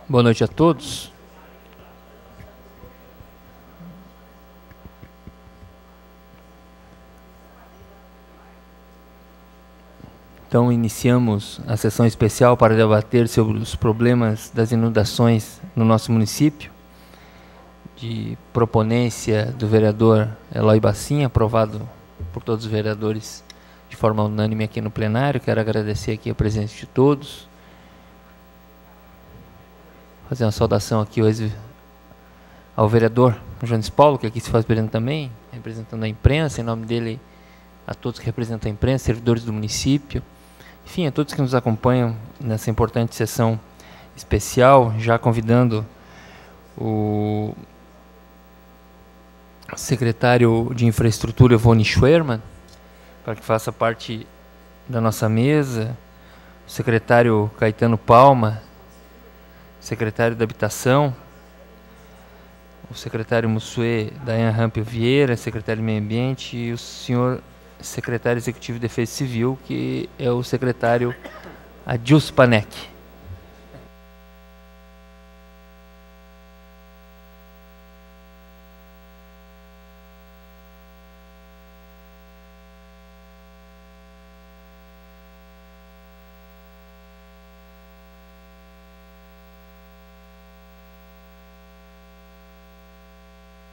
Boa noite a todos. Então, iniciamos a sessão especial para debater sobre os problemas das inundações no nosso município, de proponência do vereador Eloy Bassin, aprovado por todos os vereadores de forma unânime aqui no plenário. Quero agradecer aqui a presença de todos. Fazer uma saudação aqui ao vereador Jones Paulo, que aqui se faz presente também, representando a imprensa, em nome dele a todos que representam a imprensa, servidores do município, enfim, a todos que nos acompanham nessa importante sessão especial, já convidando o secretário de Infraestrutura, Ivone Schwerman, para que faça parte da nossa mesa, o secretário Caetano Palma, secretário da Habitação, o secretário Mussuê Dayan Rampio Vieira, secretário de Meio Ambiente, e o senhor secretário executivo de Defesa Civil, que é o secretário Adilson Panek.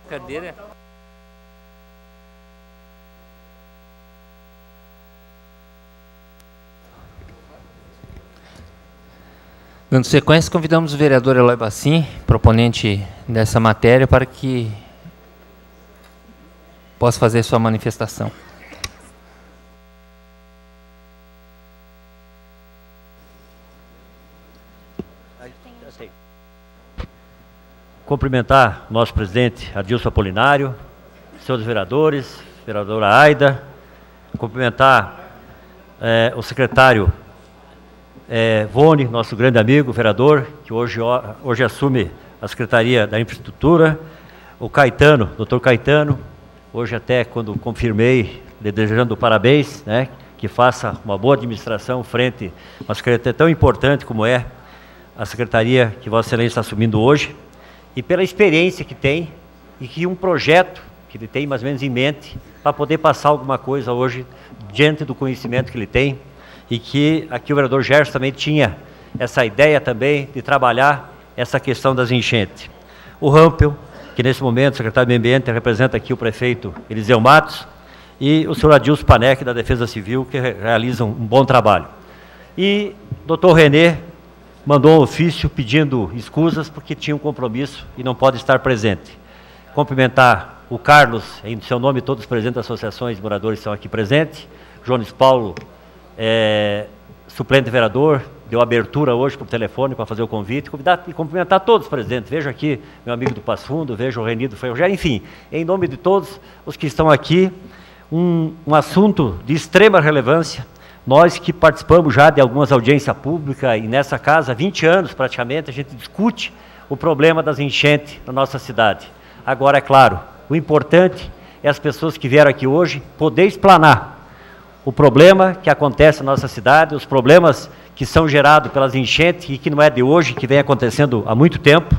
Cadeira. Dando sequência, convidamos o vereador Eloy Bassin, proponente dessa matéria, para que possa fazer sua manifestação. Cumprimentar nosso presidente Adilson Apolinário, senhores vereadores, vereadora Aida, cumprimentar o secretário Vone, nosso grande amigo, vereador, que hoje assume a Secretaria da Infraestrutura, o Caetano, doutor Caetano, hoje até quando confirmei, lhe desejando parabéns, né, que faça uma boa administração frente a uma secretaria tão importante como é a Secretaria que Vossa Excelência está assumindo hoje, e pela experiência que tem, e que um projeto que ele tem mais ou menos em mente, para poder passar alguma coisa hoje, diante do conhecimento que ele tem, e que aqui o vereador Gerson também tinha essa ideia também de trabalhar essa questão das enchentes. O Rampel, que nesse momento, o secretário do Meio Ambiente, representa aqui o prefeito Eliseu Matos, e o senhor Adilson Panek, da Defesa Civil, que realizam um bom trabalho. E o doutor René mandou um ofício pedindo escusas porque tinha um compromisso e não pode estar presente. Cumprimentar o Carlos, em seu nome todos os presidentes das associações de moradores estão aqui presentes, Jones Paulo, suplente vereador, deu abertura hoje por telefone para fazer o convite, convidar e cumprimentar todos os presidentes. Vejo aqui meu amigo do Passo Fundo, vejo o Renido Ferrugério, enfim, em nome de todos os que estão aqui, um assunto de extrema relevância. Nós que participamos já de algumas audiências públicas e nessa casa, há 20 anos praticamente, a gente discute o problema das enchentes na nossa cidade. Agora, é claro, o importante é as pessoas que vieram aqui hoje poder explanar o problema que acontece na nossa cidade, os problemas que são gerados pelas enchentes e que não é de hoje, que vem acontecendo há muito tempo.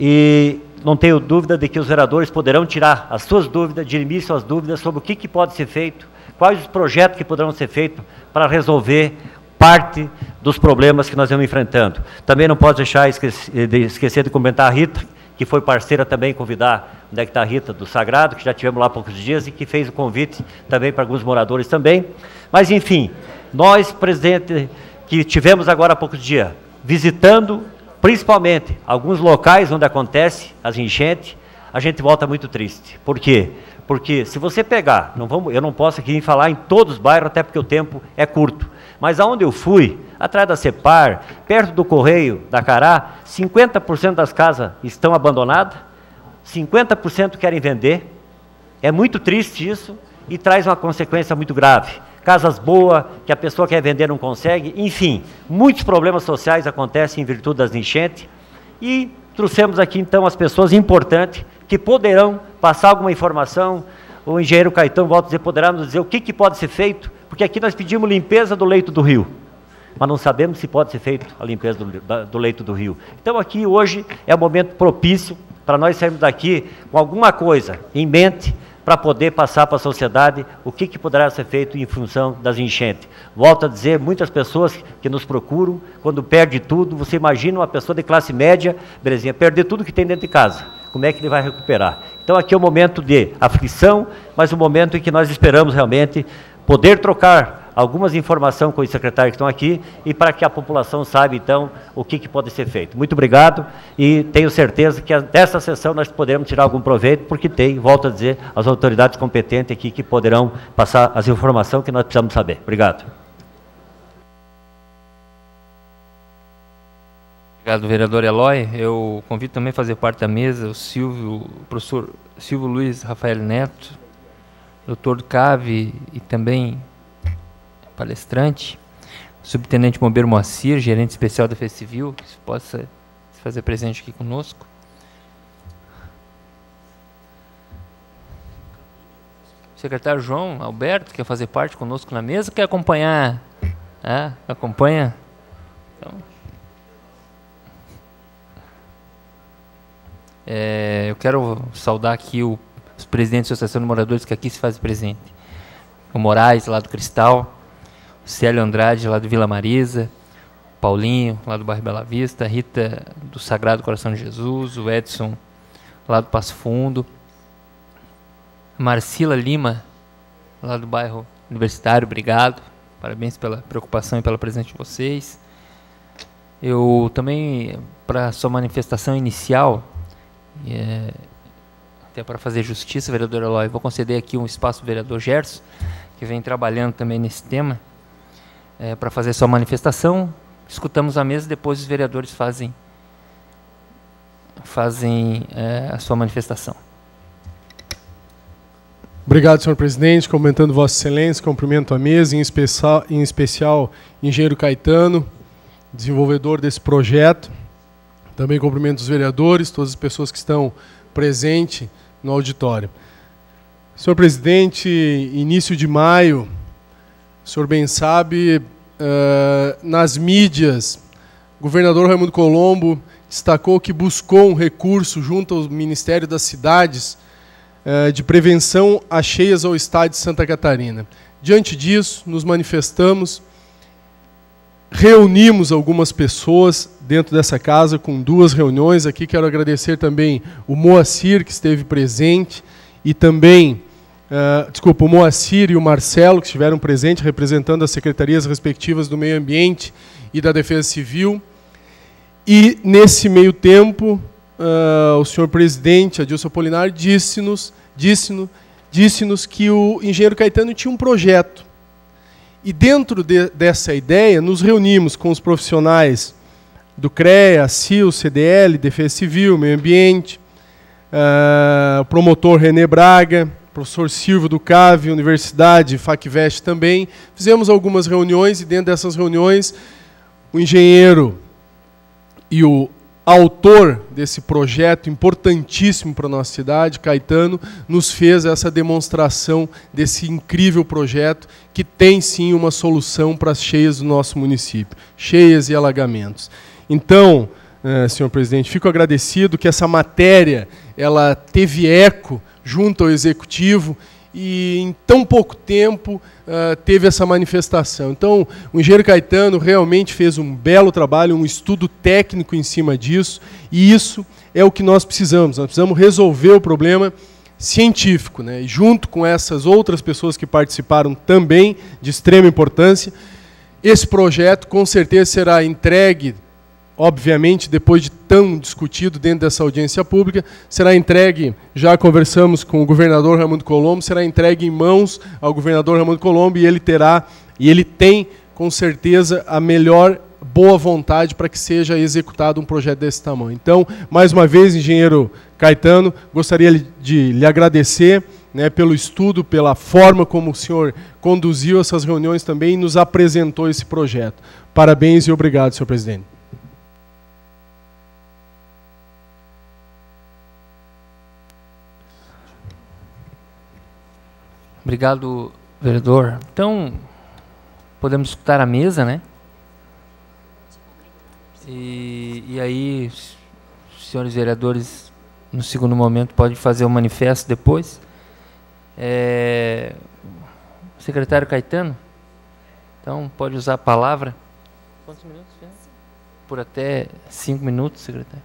E não tenho dúvida de que os vereadores poderão tirar as suas dúvidas, dirimir suas dúvidas sobre o que pode ser feito, quais os projetos que poderão ser feitos para resolver parte dos problemas que nós estamos enfrentando. Também não posso deixar esquecer de comentar a Rita, que foi parceira também, convidar, onde é que está a Rita, do Sagrado, que já tivemos lá há poucos dias e que fez o convite também para alguns moradores também. Mas, enfim, nós, presidente, que tivemos agora há poucos dias, visitando principalmente alguns locais onde acontece as enchentes, a gente volta muito triste. Por quê? Porque se você pegar, eu não posso aqui falar em todos os bairros, até porque o tempo é curto, mas aonde eu fui, atrás da Cepar, perto do Correio da Cará, 50% das casas estão abandonadas, 50% querem vender. É muito triste isso e traz uma consequência muito grave. Casas boas, que a pessoa quer vender não consegue, enfim, muitos problemas sociais acontecem em virtude das enchentes. E trouxemos aqui então as pessoas importantes que poderão passar alguma informação. O engenheiro Caetano, volto a dizer, poderá nos dizer o que pode ser feito, porque aqui nós pedimos limpeza do leito do rio. mas não sabemos se pode ser feito a limpeza do leito do rio. Então aqui hoje é o momento propício para nós sairmos daqui com alguma coisa em mente para poder passar para a sociedade o que poderá ser feito em função das enchentes. Volto a dizer, muitas pessoas que nos procuram, quando perde tudo, você imagina uma pessoa de classe média, belezinha, perder tudo que tem dentro de casa. Como é que ele vai recuperar? Então aqui é um momento de aflição, mas um momento em que nós esperamos realmente poder trocar algumas informações com os secretários que estão aqui e para que a população saiba, então, o que pode ser feito. Muito obrigado e tenho certeza que dessa sessão nós poderemos tirar algum proveito, porque tem, volto a dizer, as autoridades competentes aqui que poderão passar as informações que nós precisamos saber. Obrigado. Obrigado, vereador Eloy. Eu convido também a fazer parte da mesa o professor Silvio Luiz Rafael Neto, doutor Cave e também palestrante, subtenente bombeiro Moacir, gerente especial da Defesa Civil, que possa se fazer presente aqui conosco. O secretário João Alberto quer fazer parte conosco na mesa, quer acompanhar? Acompanha? Então, eu quero saudar aqui os presidentes da Associação de Moradores que aqui se fazem presente. O Moraes, lá do Cristal, o Célio Andrade, lá do Vila Marisa, o Paulinho, lá do bairro Bela Vista, a Rita, do Sagrado Coração de Jesus, o Edson, lá do Passo Fundo, a Marcila Lima, lá do bairro Universitário, obrigado, parabéns pela preocupação e pela presença de vocês. Eu também, para a sua manifestação inicial, até para fazer justiça, vereador Eloy, vou conceder aqui um espaço ao vereador Gerson, que vem trabalhando também nesse tema, para fazer sua manifestação. Escutamos a mesa, depois os vereadores fazem a sua manifestação. Obrigado, senhor presidente. Cumprimentando Vossa Excelência, cumprimento a mesa, em especial engenheiro Caetano, desenvolvedor desse projeto. Também cumprimento os vereadores, todas as pessoas que estão presentes no auditório. Senhor presidente, início de maio, o senhor bem sabe, nas mídias, o governador Raimundo Colombo destacou que buscou um recurso junto ao Ministério das Cidades de prevenção a cheias ao estado de Santa Catarina. Diante disso, nos manifestamos, reunimos algumas pessoas dentro dessa casa com 2 reuniões. Aqui quero agradecer também o Moacir, que esteve presente, e também, o Moacir e o Marcelo, que estiveram presentes, representando as secretarias respectivas do Meio Ambiente e da Defesa Civil. E, nesse meio tempo, o senhor presidente, Adilson Apolinário, disse-nos que o engenheiro Caetano tinha um projeto. E dentro dessa ideia, nos reunimos com os profissionais do CREA, CIL, CDL, Defesa Civil, Meio Ambiente, o promotor René Braga, professor Silvio do CAV, Universidade, FACVEST também. Fizemos algumas reuniões e dentro dessas reuniões, o engenheiro e o autor desse projeto importantíssimo para a nossa cidade, Caetano, nos fez essa demonstração desse incrível projeto que tem sim uma solução para as cheias do nosso município, cheias e alagamentos. Então, senhor presidente, fico agradecido que essa matéria ela teve eco junto ao Executivo e em tão pouco tempo teve essa manifestação. Então, o engenheiro Caetano realmente fez um belo trabalho, um estudo técnico em cima disso, e isso é o que nós precisamos. Nós precisamos resolver o problema científico, né? E junto com essas outras pessoas que participaram também, de extrema importância, esse projeto com certeza será entregue, obviamente, depois de tão discutido dentro dessa audiência pública, será entregue, já conversamos com o governador Raimundo Colombo, será entregue em mãos ao governador Raimundo Colombo e ele tem, com certeza, a melhor boa vontade para que seja executado um projeto desse tamanho. Então, mais uma vez, engenheiro Caetano, gostaria de lhe agradecer, né, pelo estudo, pela forma como o senhor conduziu essas reuniões também e nos apresentou esse projeto. Parabéns e obrigado, senhor presidente. Obrigado, vereador. Então, podemos escutar a mesa, né? E aí, os senhores vereadores, no segundo momento, podem fazer o manifesto depois. Secretário Caetano, então pode usar a palavra. Quantos minutos? Por até 5 minutos, secretário.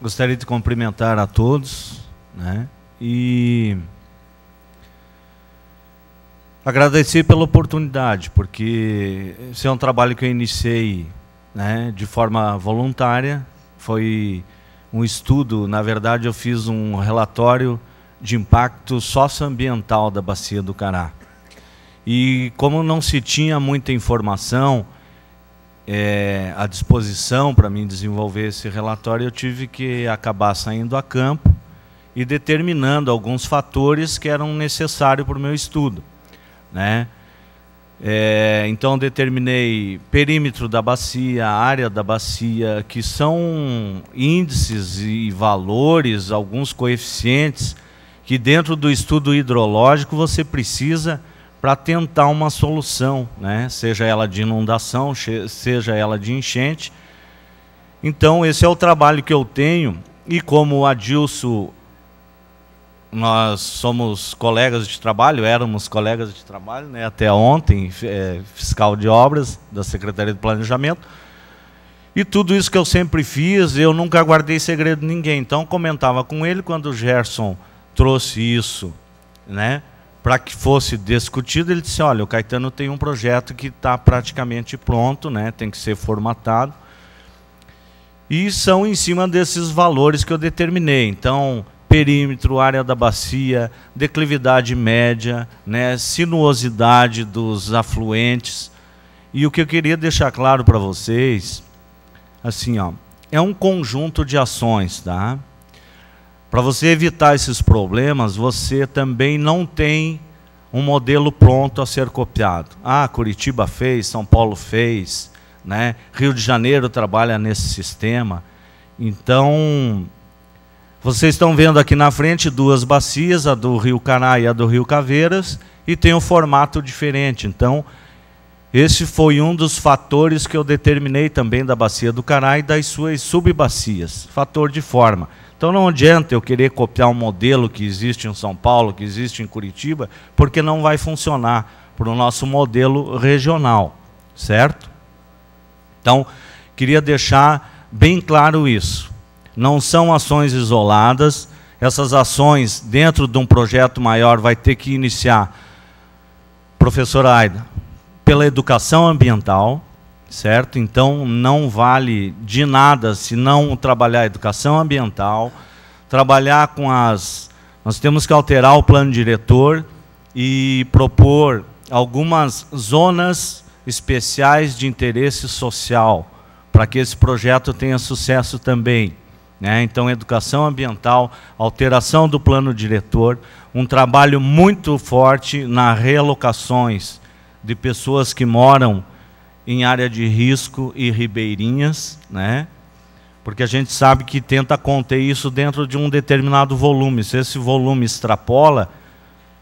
Gostaria de cumprimentar a todos, né, e agradecer pela oportunidade, porque esse é um trabalho que eu iniciei, né, de forma voluntária. Foi um estudo, na verdade eu fiz um relatório de impacto socioambiental da Bacia do Cará. E como não se tinha muita informação à disposição para mim desenvolver esse relatório, eu tive que acabar saindo a campo e determinando alguns fatores que eram necessários para o meu estudo, né? Então determinei perímetro da bacia, área da bacia, que são índices e valores, alguns coeficientes que dentro do estudo hidrológico você precisa para tentar uma solução, né? Seja ela de inundação, seja ela de enchente. Então esse é o trabalho que eu tenho, e como o Adilson, nós somos colegas de trabalho, éramos colegas de trabalho, né, até ontem, fiscal de obras da Secretaria de Planejamento, e tudo isso que eu sempre fiz, eu nunca guardei segredo de ninguém. Então comentava com ele quando o Gerson trouxe isso, né, para que fosse discutido. Ele disse: olha, o Caetano tem um projeto que está praticamente pronto, né, tem que ser formatado, e são em cima desses valores que eu determinei. Então, perímetro, área da bacia, declividade média, né, sinuosidade dos afluentes. E o que eu queria deixar claro para vocês, assim, ó, é um conjunto de ações, tá? Para você evitar esses problemas, você também não tem um modelo pronto a ser copiado. Ah, Curitiba fez, São Paulo fez, né? Rio de Janeiro trabalha nesse sistema. Então, vocês estão vendo aqui na frente duas bacias, a do Rio Cará e a do Rio Caveiras, e tem um formato diferente. Então, esse foi um dos fatores que eu determinei também da Bacia do Cará e das suas subbacias, fator de forma. Então não adianta eu querer copiar um modelo que existe em São Paulo, que existe em Curitiba, porque não vai funcionar para o nosso modelo regional, certo? Então, queria deixar bem claro isso. Não são ações isoladas, essas ações dentro de um projeto maior vai ter que iniciar, professora Aida, pela educação ambiental, certo? Então não vale de nada se não trabalhar a educação ambiental, trabalhar com as... Nós temos que alterar o plano diretor e propor algumas zonas especiais de interesse social para que esse projeto tenha sucesso também, né? Então, educação ambiental, alteração do plano diretor, um trabalho muito forte nas realocações de pessoas que moram em área de risco e ribeirinhas, né? Porque a gente sabe que tenta conter isso dentro de um determinado volume. Se esse volume extrapola,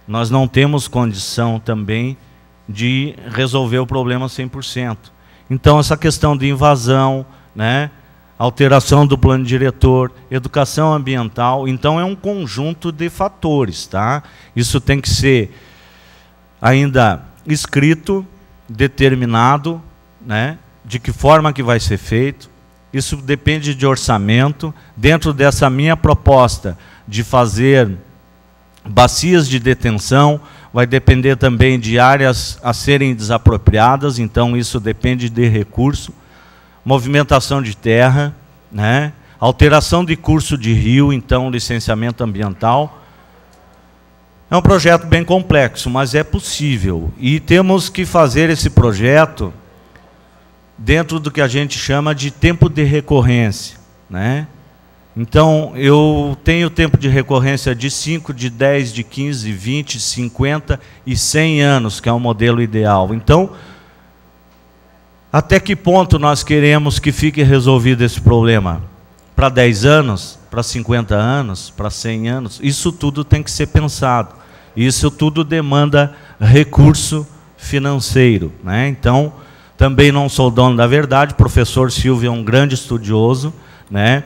nós não temos condição também de resolver o problema 100%. Então, essa questão de invasão, né? Alteração do plano diretor, educação ambiental, então é um conjunto de fatores, tá? Isso tem que ser ainda escrito, determinado, né? De que forma que vai ser feito. Isso depende de orçamento. Dentro dessa minha proposta de fazer bacias de detenção, vai depender também de áreas a serem desapropriadas, então isso depende de recurso. Movimentação de terra, né? Alteração de curso de rio, então licenciamento ambiental. É um projeto bem complexo, mas é possível. E temos que fazer esse projeto dentro do que a gente chama de tempo de recorrência, né? Então, eu tenho tempo de recorrência de 5, de 10, de 15, 20, 50 e 100 anos, que é o modelo ideal. Então, até que ponto nós queremos que fique resolvido esse problema? Para 10 anos? Para 50 anos? Para 100 anos? Isso tudo tem que ser pensado. Isso tudo demanda recurso financeiro, né? Então, Também não sou dono da verdade. O professor Silvio é um grande estudioso, né?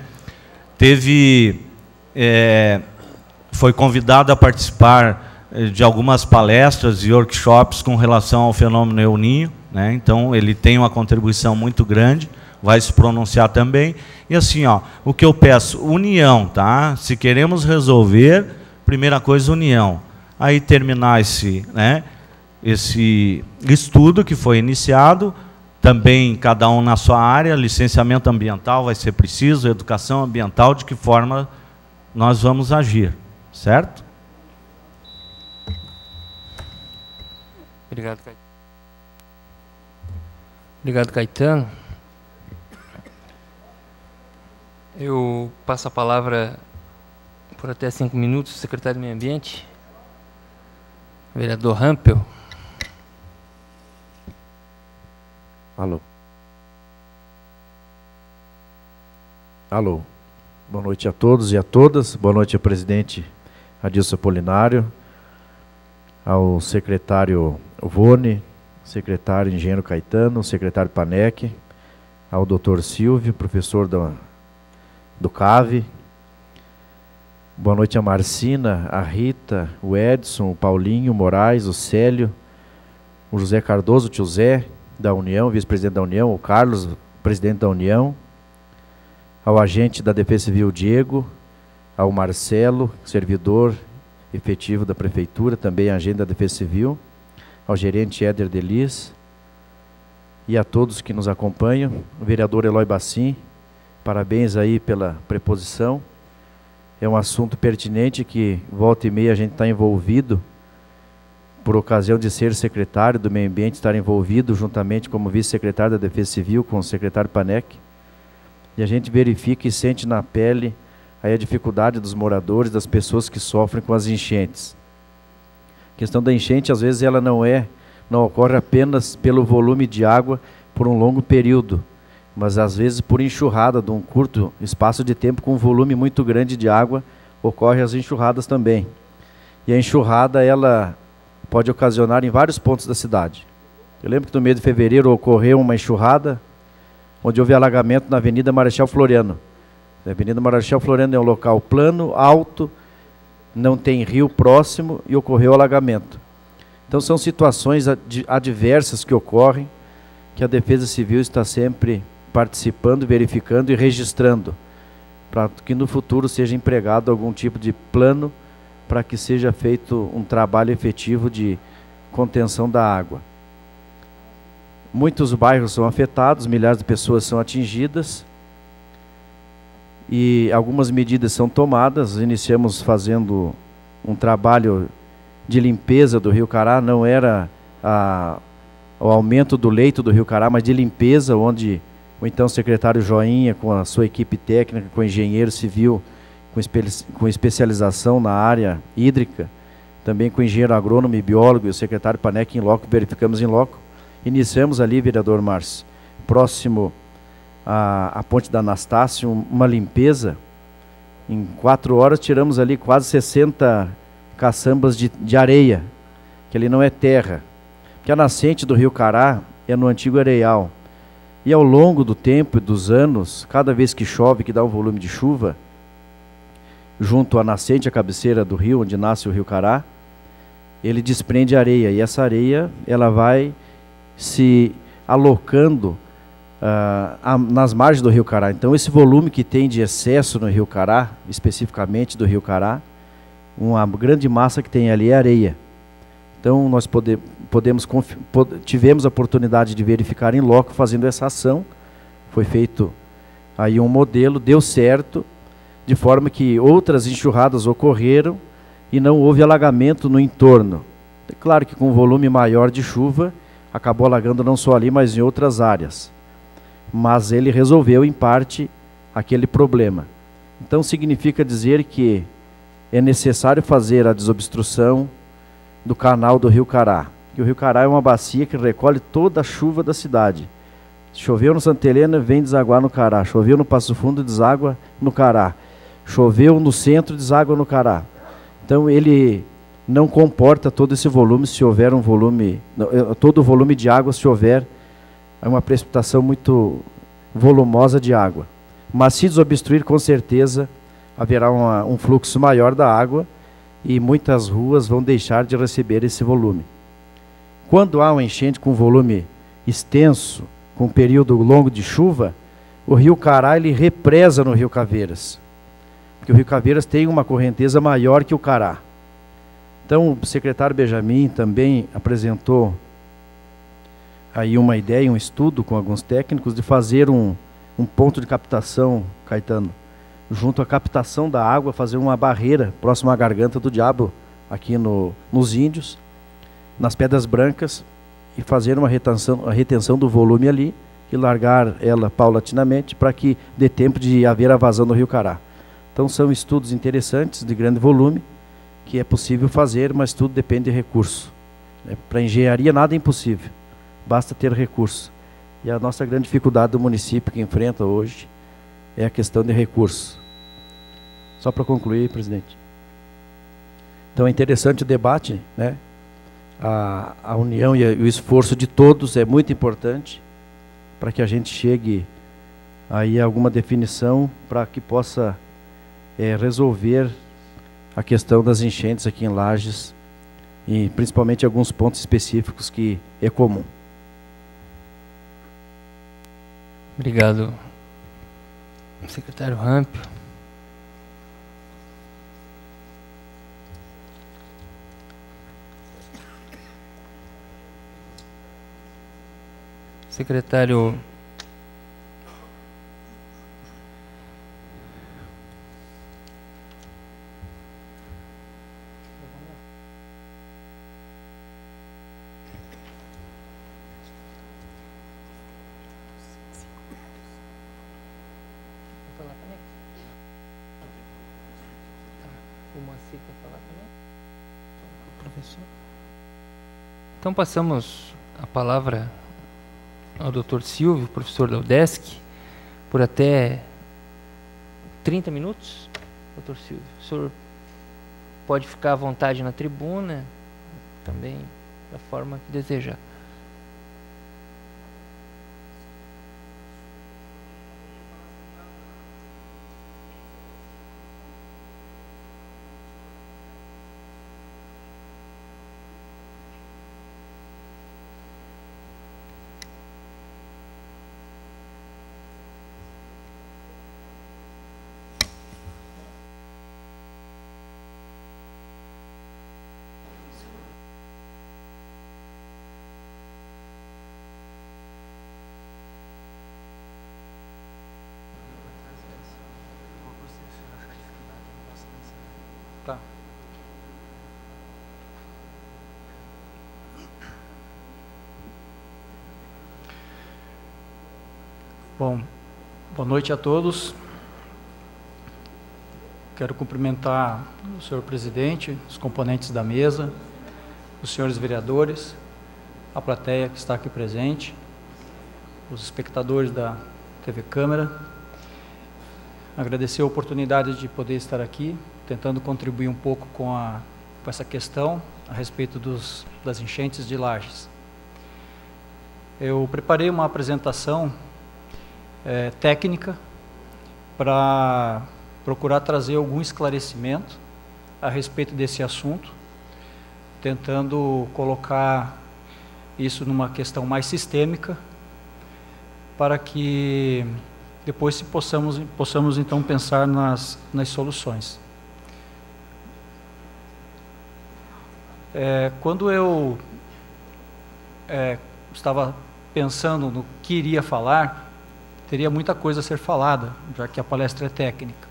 Foi convidado a participar de algumas palestras e workshops com relação ao fenômeno El Niño, né? Então ele tem uma contribuição muito grande, vai se pronunciar também. E assim, ó, o que eu peço, união, tá? Se queremos resolver, primeira coisa, união. Aí terminar esse estudo que foi iniciado, também cada um na sua área, licenciamento ambiental vai ser preciso, educação ambiental, de que forma nós vamos agir, certo? Obrigado, Caetano. Obrigado, Caetano. Eu passo a palavra por até 5 minutos ao secretário do Meio Ambiente, vereador Rampel. Alô. Alô. Boa noite a todos e a todas. Boa noite ao presidente Adilson Apolinário, ao secretário Vone, secretário engenheiro Caetano, secretário Panec, ao doutor Silvio, professor do CAVE. Boa noite a Marcina, a Rita, o Edson, o Paulinho, o Moraes, o Célio, o José Cardoso, o tio Zé, da União, vice-presidente da União, o Carlos, presidente da União, ao agente da Defesa Civil, Diego, ao Marcelo, servidor efetivo da Prefeitura, também agente da Defesa Civil, ao gerente Éder Delis, e a todos que nos acompanham, o vereador Eloy Bassim, parabéns aí pela preposição. É um assunto pertinente que, volta e meia, a gente está envolvido, por ocasião de ser secretário do Meio Ambiente, estar envolvido juntamente como vice-secretário da Defesa Civil, com o secretário Panec, e a gente verifica e sente na pele aí a dificuldade dos moradores, das pessoas que sofrem com as enchentes. A questão da enchente, às vezes, ela não ocorre apenas pelo volume de água por um longo período, mas às vezes por enxurrada de um curto espaço de tempo com um volume muito grande de água, ocorrem as enxurradas também. E a enxurrada, ela pode ocasionar em vários pontos da cidade. Eu lembro que no mês de fevereiro ocorreu uma enxurrada, onde houve alagamento na Avenida Marechal Floriano. A Avenida Marechal Floriano é um local plano, alto, não tem rio próximo e ocorreu alagamento. Então são situações adversas que ocorrem, que a Defesa Civil está sempre participando, verificando e registrando, para que no futuro seja empregado algum tipo de plano para que seja feito um trabalho efetivo de contenção da água. Muitos bairros são afetados, milhares de pessoas são atingidas e algumas medidas são tomadas. Iniciamos fazendo um trabalho de limpeza do Rio Cará, não era o aumento do leito do Rio Cará, mas de limpeza, onde o então secretário Joinha, com a sua equipe técnica, com o engenheiro civil, com especialização na área hídrica, também com o engenheiro agrônomo e biólogo e o secretário Panec em loco, verificamos em loco. Iniciamos ali, vereador Márcio, próximo à ponte da Anastácio, uma limpeza. Em 4 horas tiramos ali quase 60 caçambas de areia, que ali não é terra. Porque a nascente do Rio Cará é no antigo areial. E ao longo do tempo e dos anos, cada vez que chove, que dá um volume de chuva, junto à nascente, a cabeceira do rio, onde nasce o Rio Cará, ele desprende areia. E essa areia, ela vai se alocando nas margens do Rio Cará. Então, esse volume que tem de excesso no Rio Cará, especificamente do Rio Cará, uma grande massa que tem ali é areia. Então, nós tivemos a oportunidade de verificar em loco fazendo essa ação. Foi feito aí um modelo, deu certo, de forma que outras enxurradas ocorreram e não houve alagamento no entorno. É claro que com um volume maior de chuva, acabou alagando não só ali, mas em outras áreas. Mas ele resolveu, em parte, aquele problema. Então, significa dizer que é necessário fazer a desobstrução do canal do Rio Cará. Que o Rio Cará é uma bacia que recolhe toda a chuva da cidade. Choveu no Santa Helena, vem desaguar no Cará. Choveu no Passo Fundo, deságua no Cará. Choveu no centro, deságua no Cará. Então, ele não comporta todo esse volume, se houver um volume, todo o volume de água, se houver é uma precipitação muito volumosa de água. Mas se desobstruir, com certeza haverá um fluxo maior da água e muitas ruas vão deixar de receber esse volume. Quando há uma enchente com volume extenso, com um período longo de chuva, o rio Cará ele represa no rio Caveiras, porque o rio Caveiras tem uma correnteza maior que o Cará. Então o secretário Benjamin também apresentou aí uma ideia, um estudo com alguns técnicos de fazer um ponto de captação, Caetano, junto à captação da água, fazer uma barreira próxima à garganta do diabo, aqui nos Índios, nas Pedras Brancas, e fazer uma retenção do volume ali, e largar ela paulatinamente, para que dê tempo de haver a vazão do rio Cará. Então são estudos interessantes, de grande volume, que é possível fazer, mas tudo depende de recurso. Para engenharia nada é impossível, basta ter recurso. E a nossa grande dificuldade do município que enfrenta hoje é a questão de recursos. Só para concluir, presidente. Então é interessante o debate, né? A união e o esforço de todos é muito importante para que a gente chegue aí a alguma definição para que possa resolver a questão das enchentes aqui em Lages e principalmente alguns pontos específicos que é comum. Obrigado, secretário Ramp. Secretário Então passamos a palavra ao Dr. Silvio, professor da UDESC, por até 30 minutos. Dr. Silvio, o senhor pode ficar à vontade na tribuna, também da forma que desejar. Tá. Bom, boa noite a todos. Quero cumprimentar o senhor presidente, os componentes da mesa, os senhores vereadores, a plateia que está aqui presente, os espectadores da TV Câmara. Agradecer a oportunidade de poder estar aqui, tentando contribuir um pouco com essa questão a respeito das enchentes de Lages. Eu preparei uma apresentação técnica para procurar trazer algum esclarecimento a respeito desse assunto, tentando colocar isso numa questão mais sistêmica, para que depois possamos então pensar nas soluções. Quando eu estava pensando no que iria falar, teria muita coisa a ser falada, já que a palestra é técnica.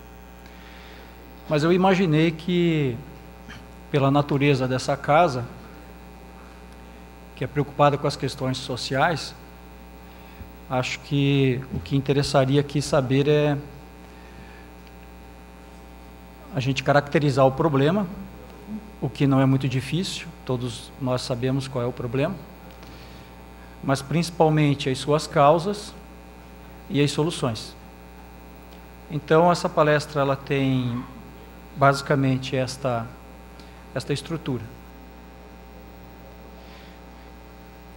Mas eu imaginei que, pela natureza dessa casa, que é preocupada com as questões sociais, acho que o que interessaria aqui saber é a gente caracterizar o problema, o que não é muito difícil, todos nós sabemos qual é o problema, mas principalmente as suas causas e as soluções. Então essa palestra ela tem basicamente esta estrutura.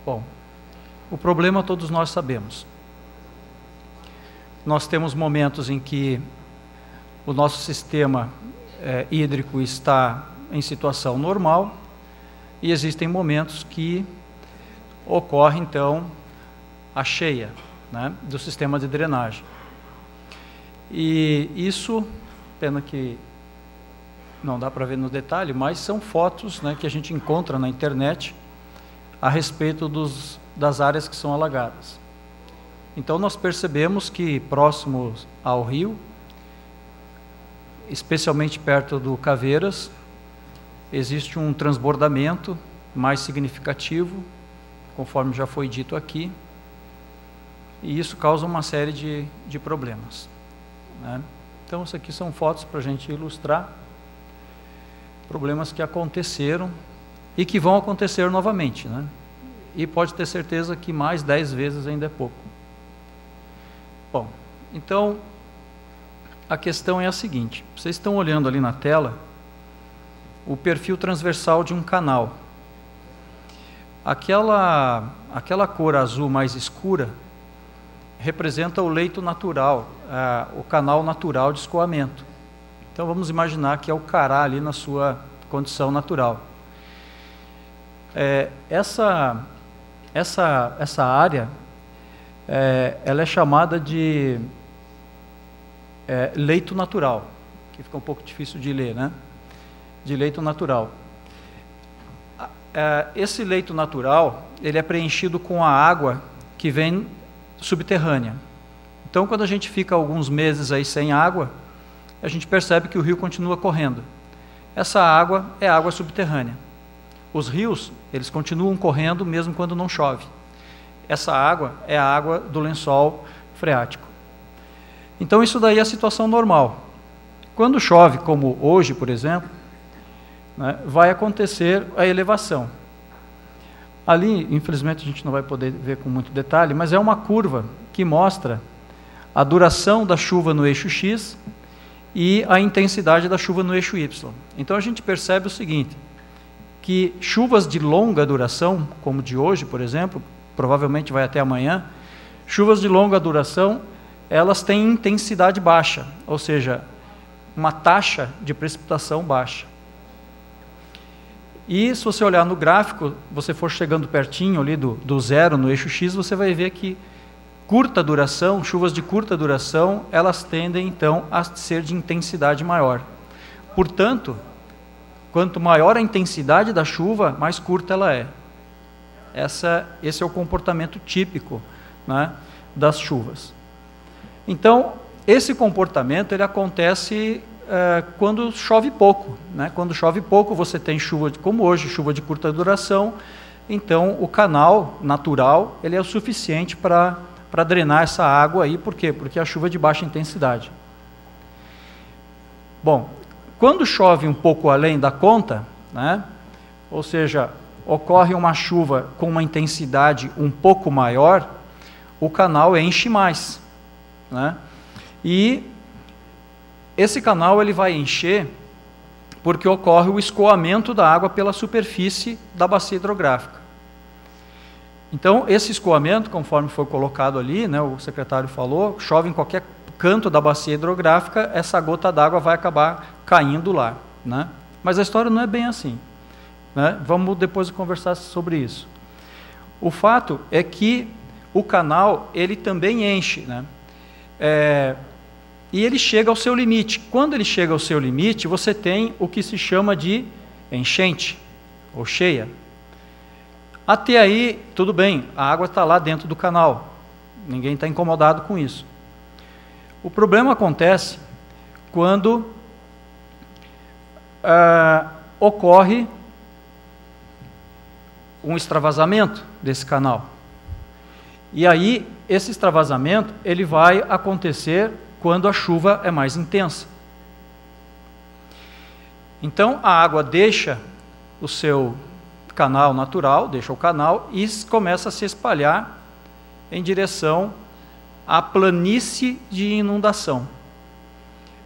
Bom, O problema todos nós sabemos. Nós temos momentos em que o nosso sistema hídrico está em situação normal e existem momentos que ocorre, então, a cheia, né, do sistema de drenagem. E isso, pena que não dá para ver no detalhe, mas são fotos, né, que a gente encontra na internet a respeito das áreas que são alagadas. Então nós percebemos que próximos ao rio, especialmente perto do Caveiras, existe um transbordamento mais significativo, conforme já foi dito aqui, e isso causa uma série de problemas, né? Então isso aqui são fotos para a gente ilustrar problemas que aconteceram e que vão acontecer novamente, né? E pode ter certeza que mais 10 vezes ainda é pouco. Bom, então a questão é a seguinte: vocês estão olhando ali na tela o perfil transversal de um canal. Aquela cor azul mais escura representa o leito natural, o canal natural de escoamento. Então vamos imaginar que é o Cará ali na sua condição natural. Essa área, ela é chamada de leito natural, que fica um pouco difícil de ler, né? De leito natural. Esse leito natural, ele é preenchido com a água que vem subterrânea. Então, quando a gente fica alguns meses aí sem água, a gente percebe que o rio continua correndo. Essa água é água subterrânea. Os rios, eles continuam correndo mesmo quando não chove. Essa água é a água do lençol freático. Então, isso daí é a situação normal. Quando chove, como hoje, por exemplo, né, vai acontecer a elevação. Ali, infelizmente, a gente não vai poder ver com muito detalhe, mas é uma curva que mostra a duração da chuva no eixo X e a intensidade da chuva no eixo Y. Então, a gente percebe o seguinte, que chuvas de longa duração, como de hoje, por exemplo, provavelmente vai até amanhã, chuvas de longa duração, elas têm intensidade baixa, ou seja, uma taxa de precipitação baixa. E se você olhar no gráfico, você for chegando pertinho ali do zero no eixo X, você vai ver que curta duração, chuvas de curta duração, elas tendem então a ser de intensidade maior. Portanto, quanto maior a intensidade da chuva, mais curta ela é. Esse é o comportamento típico, né, das chuvas. Então, esse comportamento ele acontece quando chove pouco, né? Quando chove pouco, você tem chuva, como hoje, chuva de curta duração, então o canal natural ele é o suficiente para drenar essa água aí. Por quê? Porque a chuva é de baixa intensidade. Bom, quando chove um pouco além da conta, né? Ou seja, ocorre uma chuva com uma intensidade um pouco maior, o canal enche mais, né? E esse canal ele vai encher porque ocorre o escoamento da água pela superfície da bacia hidrográfica. Então, esse escoamento, conforme foi colocado ali, né, o secretário falou, chove em qualquer canto da bacia hidrográfica, essa gota d'água vai acabar caindo lá, né? Mas a história não é bem assim, né? Vamos depois conversar sobre isso. O fato é que o canal ele também enche, né? E ele chega ao seu limite. Quando ele chega ao seu limite, você tem o que se chama de enchente, ou cheia. Até aí, tudo bem, a água está lá dentro do canal. Ninguém está incomodado com isso. O problema acontece quando ocorre um extravasamento desse canal. E aí, esse extravasamento ele vai acontecer quando a chuva é mais intensa. Então, a água deixa o seu canal natural, deixa o canal e começa a se espalhar em direção à planície de inundação.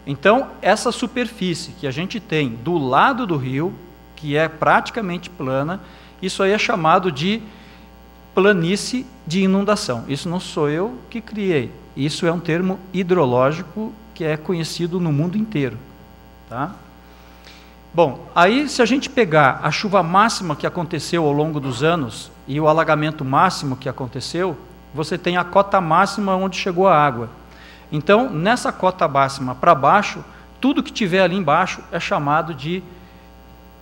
Então, essa superfície que a gente tem do lado do rio, que é praticamente plana, isso aí é chamado de planície de inundação. Isso não sou eu que criei. Isso é um termo hidrológico que é conhecido no mundo inteiro. Tá? Bom, aí se a gente pegar a chuva máxima que aconteceu ao longo dos anos e o alagamento máximo que aconteceu, você tem a cota máxima onde chegou a água. Então, nessa cota máxima para baixo, tudo que tiver ali embaixo é chamado de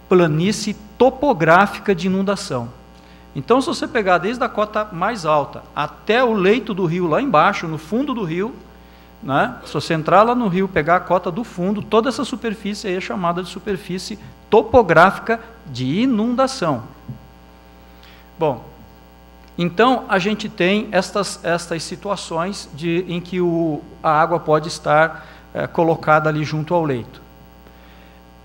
planície topográfica de inundação. Então, se você pegar desde a cota mais alta até o leito do rio lá embaixo, no fundo do rio, né? Se você entrar lá no rio, pegar a cota do fundo, toda essa superfície aí é chamada de superfície topográfica de inundação. Bom, então a gente tem estas situações em que a água pode estar colocada ali junto ao leito.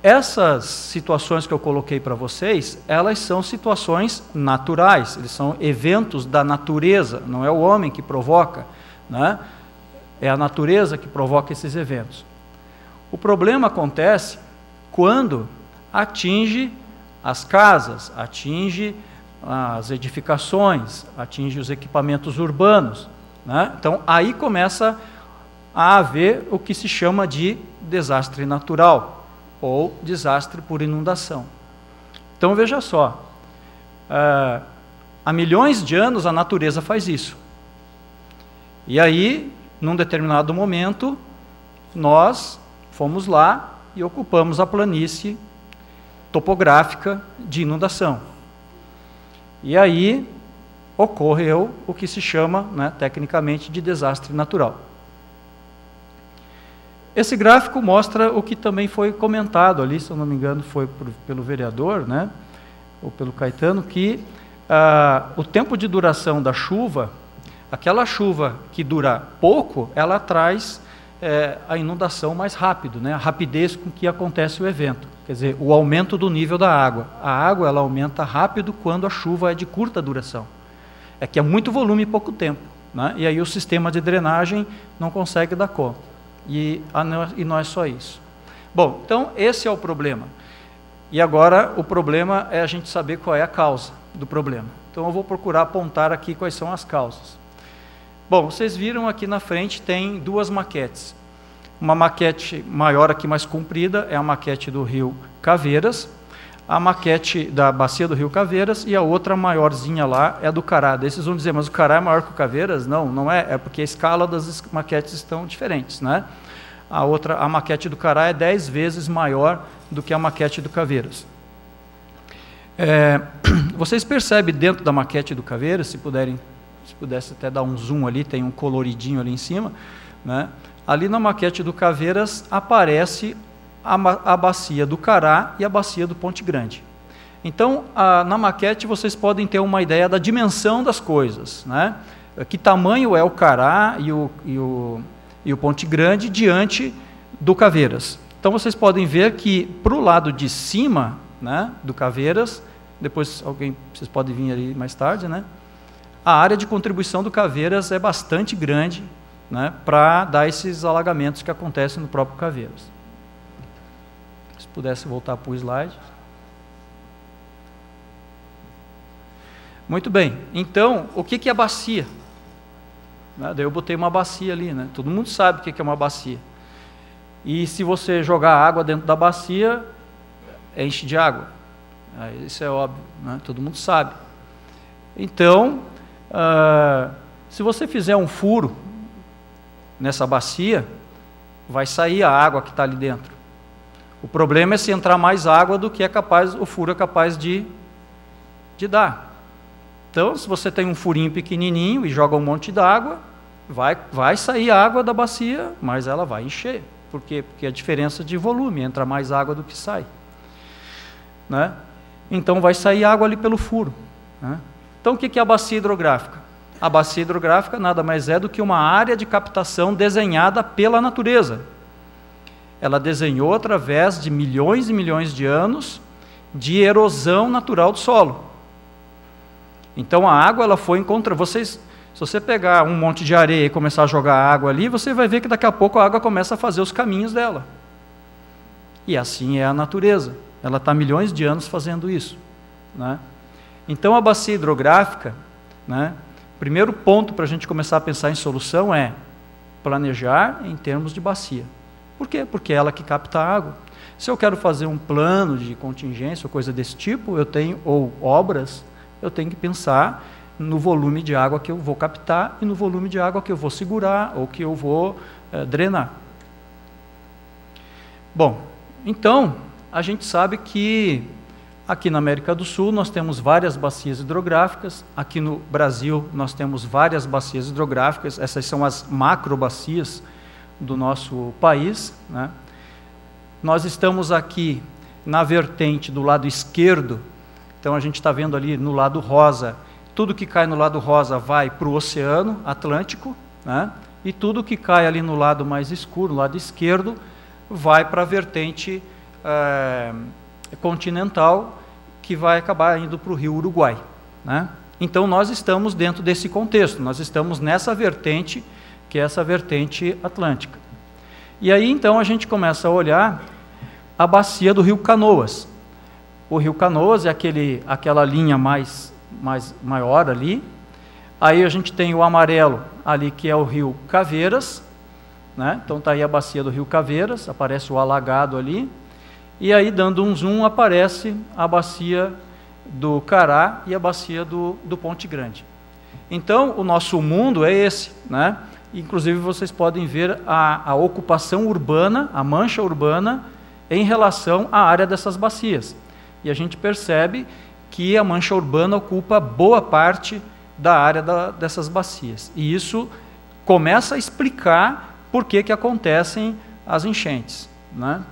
Essas situações que eu coloquei para vocês, elas são situações naturais, eles são eventos da natureza, não é o homem que provoca, né? É a natureza que provoca esses eventos. O problema acontece quando atinge as casas, atinge as edificações, atinge os equipamentos urbanos, né? Então, aí começa a haver o que se chama de desastre natural, ou desastre por inundação. Então, veja só, há milhões de anos a natureza faz isso. E aí, num determinado momento, nós fomos lá e ocupamos a planície topográfica de inundação. E aí ocorreu o que se chama, né, tecnicamente, de desastre natural. Esse gráfico mostra o que também foi comentado ali, se eu não me engano, foi pelo vereador, né, ou pelo Caetano, que o tempo de duração da chuva, aquela chuva que dura pouco, ela traz a inundação mais rápido, né? A rapidez com que acontece o evento. Quer dizer, o aumento do nível da água. A água ela aumenta rápido quando a chuva é de curta duração. É que é muito volume em pouco tempo, né? E aí o sistema de drenagem não consegue dar conta. E não é só isso. Bom, então esse é o problema. E agora o problema é a gente saber qual é a causa do problema. Então eu vou procurar apontar aqui quais são as causas. Bom, vocês viram aqui na frente tem duas maquetes. Uma maquete maior aqui, mais comprida, é a maquete do rio Caveiras, a maquete da bacia do rio Caveiras, e a outra maiorzinha lá é a do Cará. Daí vocês vão dizer, mas o Cará é maior que o Caveiras? Não, não é, é porque a escala das maquetes estão diferentes, né? A maquete do Cará é 10 vezes maior do que a maquete do Caveiras. Vocês percebem dentro da maquete do Caveiras, se pudesse até dar um zoom ali, tem um coloridinho ali em cima, né? Ali na maquete do Caveiras aparece a bacia do Cará e a bacia do Ponte Grande. Então, na maquete vocês podem ter uma ideia da dimensão das coisas, né? Que tamanho é o Cará e o Ponte Grande diante do Caveiras. Então vocês podem ver que para o lado de cima, né, do Caveiras, depois vocês podem vir ali mais tarde, né? A área de contribuição do Caveiras é bastante grande, né, para dar esses alagamentos que acontecem no próprio Caveiras. Se pudesse voltar para o slide. Muito bem, então, o que é bacia? Daí eu botei uma bacia ali, né? Todo mundo sabe o que é uma bacia. E se você jogar água dentro da bacia, enche de água. Isso é óbvio, né? Todo mundo sabe. Então, se você fizer um furo nessa bacia, vai sair a água que está ali dentro. O problema é se entrar mais água do que o furo é capaz de dar. Então, se você tem um furinho pequenininho e joga um monte de água, vai sair água da bacia, mas ela vai encher. Por quê? Porque a diferença de volume, entra mais água do que sai, né? Então, vai sair água ali pelo furo, né? Então, o que é a bacia hidrográfica? A bacia hidrográfica nada mais é do que uma área de captação desenhada pela natureza. Ela desenhou através de milhões e milhões de anos de erosão natural do solo. Então a água ela foi encontrada. Se você pegar um monte de areia e começar a jogar água ali, você vai ver que daqui a pouco a água começa a fazer os caminhos dela. E assim é a natureza. Ela está milhões de anos fazendo isso, né? Então a bacia hidrográfica né? Primeiro ponto para a gente começar a pensar em solução é planejar em termos de bacia. Por quê? Porque é ela que capta a água. Se eu quero fazer um plano de contingência ou coisa desse tipo, ou obras, eu tenho que pensar no volume de água que eu vou captar e no volume de água que eu vou segurar ou que eu vou drenar. Bom, então, a gente sabe que aqui na América do Sul nós temos várias bacias hidrográficas, aqui no Brasil nós temos várias bacias hidrográficas, essas são as macrobacias do nosso país, né? Nós estamos aqui na vertente do lado esquerdo, então a gente está vendo ali no lado rosa, tudo que cai no lado rosa vai para o Oceano Atlântico, né? E tudo que cai ali no lado mais escuro, no lado esquerdo, vai para a vertente continental, que vai acabar indo para o rio Uruguai, né? Então nós estamos dentro desse contexto, nós estamos nessa vertente, que é essa vertente atlântica. E aí então a gente começa a olhar a bacia do rio Canoas. O rio Canoas é aquela linha maior ali. Aí a gente tem o amarelo ali, que é o rio Caveiras, né? Então está aí a bacia do rio Caveiras, aparece o alagado ali. E aí, dando um zoom, aparece a bacia do Cará e a bacia do Ponte Grande. Então, o nosso mundo é esse, né? Inclusive, vocês podem ver a ocupação urbana, a mancha urbana, em relação à área dessas bacias. E a gente percebe que a mancha urbana ocupa boa parte da área dessas bacias. E isso começa a explicar por que acontecem as enchentes, né?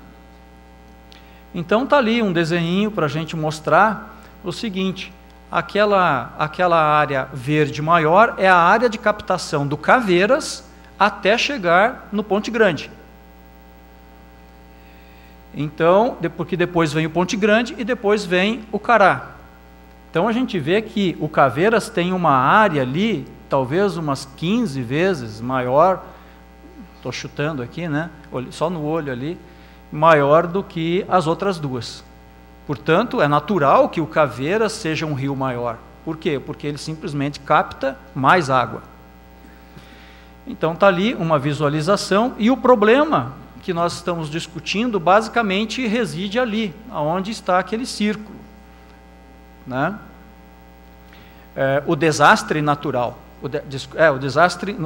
Então está ali um desenho para a gente mostrar o seguinte: aquela área verde maior é a área de captação do Caveiras até chegar no Ponte Grande. Então, porque depois vem o Ponte Grande e depois vem o Cará. Então a gente vê que o Caveiras tem uma área ali, talvez umas 15 vezes maior, estou chutando aqui, né? Só no olho ali, maior do que as outras duas. Portanto, é natural que o Caveiras seja um rio maior. Por quê? Porque ele simplesmente capta mais água. Então está ali uma visualização, e o problema que nós estamos discutindo basicamente reside ali, onde está aquele círculo, né? O desastre natural. O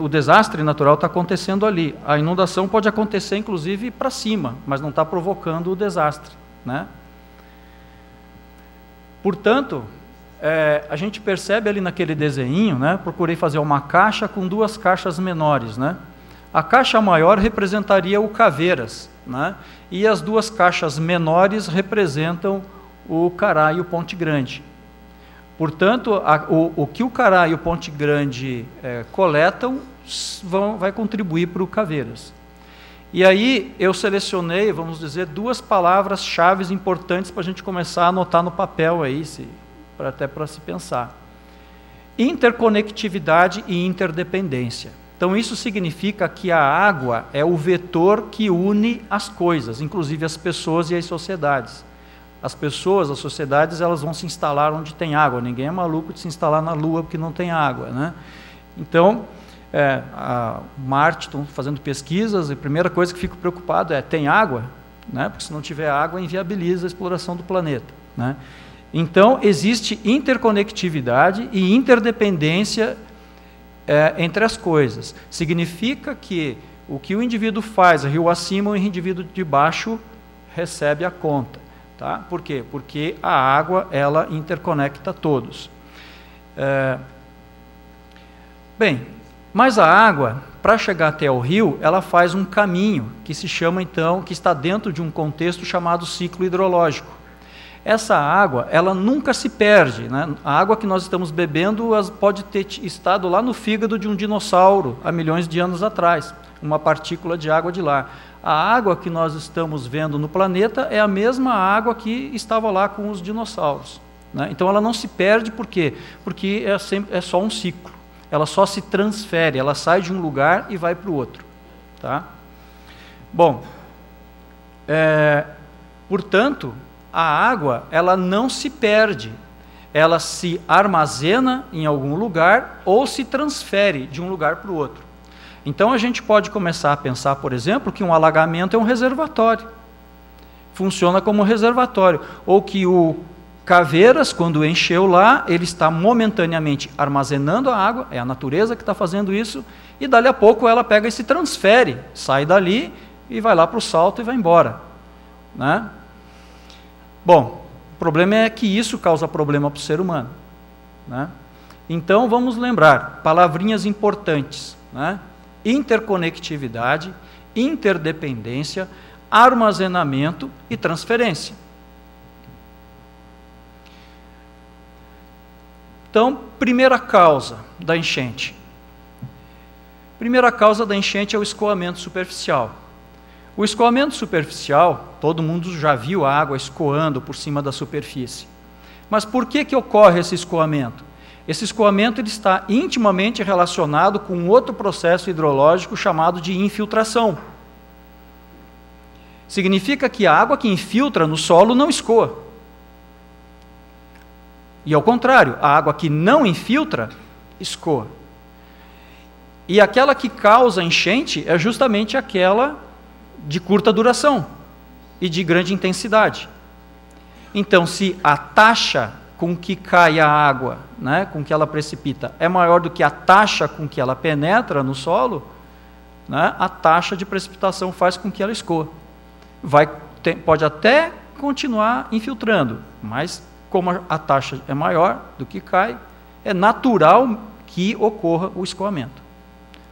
desastre natural está acontecendo ali. A inundação pode acontecer, inclusive, para cima, mas não está provocando o desastre, né? Portanto, a gente percebe ali naquele desenho, né? Procurei fazer uma caixa com duas caixas menores, né? A caixa maior representaria o Caveiras, né? E as duas caixas menores representam o Cará e o Ponte Grande. Portanto, o que o Cará e o Ponte Grande coletam vai contribuir para o Caveiras. E aí eu selecionei, vamos dizer, duas palavras-chave importantes para a gente começar a anotar no papel aí, até para se pensar: interconectividade e interdependência. Então isso significa que a água é o vetor que une as coisas, inclusive as pessoas e as sociedades. As pessoas, as sociedades, elas vão se instalar onde tem água. Ninguém é maluco de se instalar na Lua porque não tem água, né? Então, Marte, estão fazendo pesquisas, e a primeira coisa que fico preocupado tem água? Né? Porque se não tiver água, inviabiliza a exploração do planeta, né? Então, existe interconectividade e interdependência entre as coisas. Significa que o que o indivíduo faz rio acima, o indivíduo de baixo recebe a conta. Tá? Por quê? Porque a água, ela interconecta todos. Bem, mas a água, para chegar até o rio, ela faz um caminho que se chama, então, que está dentro de um contexto chamado ciclo hidrológico. Essa água, ela nunca se perde, né? A água que nós estamos bebendo pode ter estado lá no fígado de um dinossauro há milhões de anos atrás, uma partícula de água de lá. A água que nós estamos vendo no planeta é a mesma água que estava lá com os dinossauros, né? Então ela não se perde, por quê? Porque é só um ciclo, ela só se transfere, ela sai de um lugar e vai para o outro, tá? Bom, portanto, a água, ela não se perde, ela se armazena em algum lugar ou se transfere de um lugar para o outro. Então a gente pode começar a pensar, por exemplo, que um alagamento é um reservatório. Funciona como reservatório. Ou que o Caveiras, quando encheu lá, ele está momentaneamente armazenando a água, é a natureza que está fazendo isso, e dali a pouco ela pega e se transfere, sai dali e vai lá para o Salto e vai embora. Né? Bom, o problema é que isso causa problema para o ser humano. Né? Então vamos lembrar, palavrinhas importantes, né? Interconectividade, interdependência, armazenamento e transferência. Então, primeira causa da enchente. Primeira causa da enchente é o escoamento superficial. O escoamento superficial, todo mundo já viu a água escoando por cima da superfície. Mas por que ocorre esse escoamento? Esse escoamento ele está intimamente relacionado com outro processo hidrológico chamado de infiltração. Significa que a água que infiltra no solo não escoa. E ao contrário, a água que não infiltra, escoa. E aquela que causa enchente é justamente aquela de curta duração e de grande intensidade. Então, se a taxa com que cai a água, né, com que ela precipita, é maior do que a taxa com que ela penetra no solo, né, a taxa de precipitação faz com que ela escoa. Pode até continuar infiltrando, mas como a taxa é maior do que cai, é natural que ocorra o escoamento.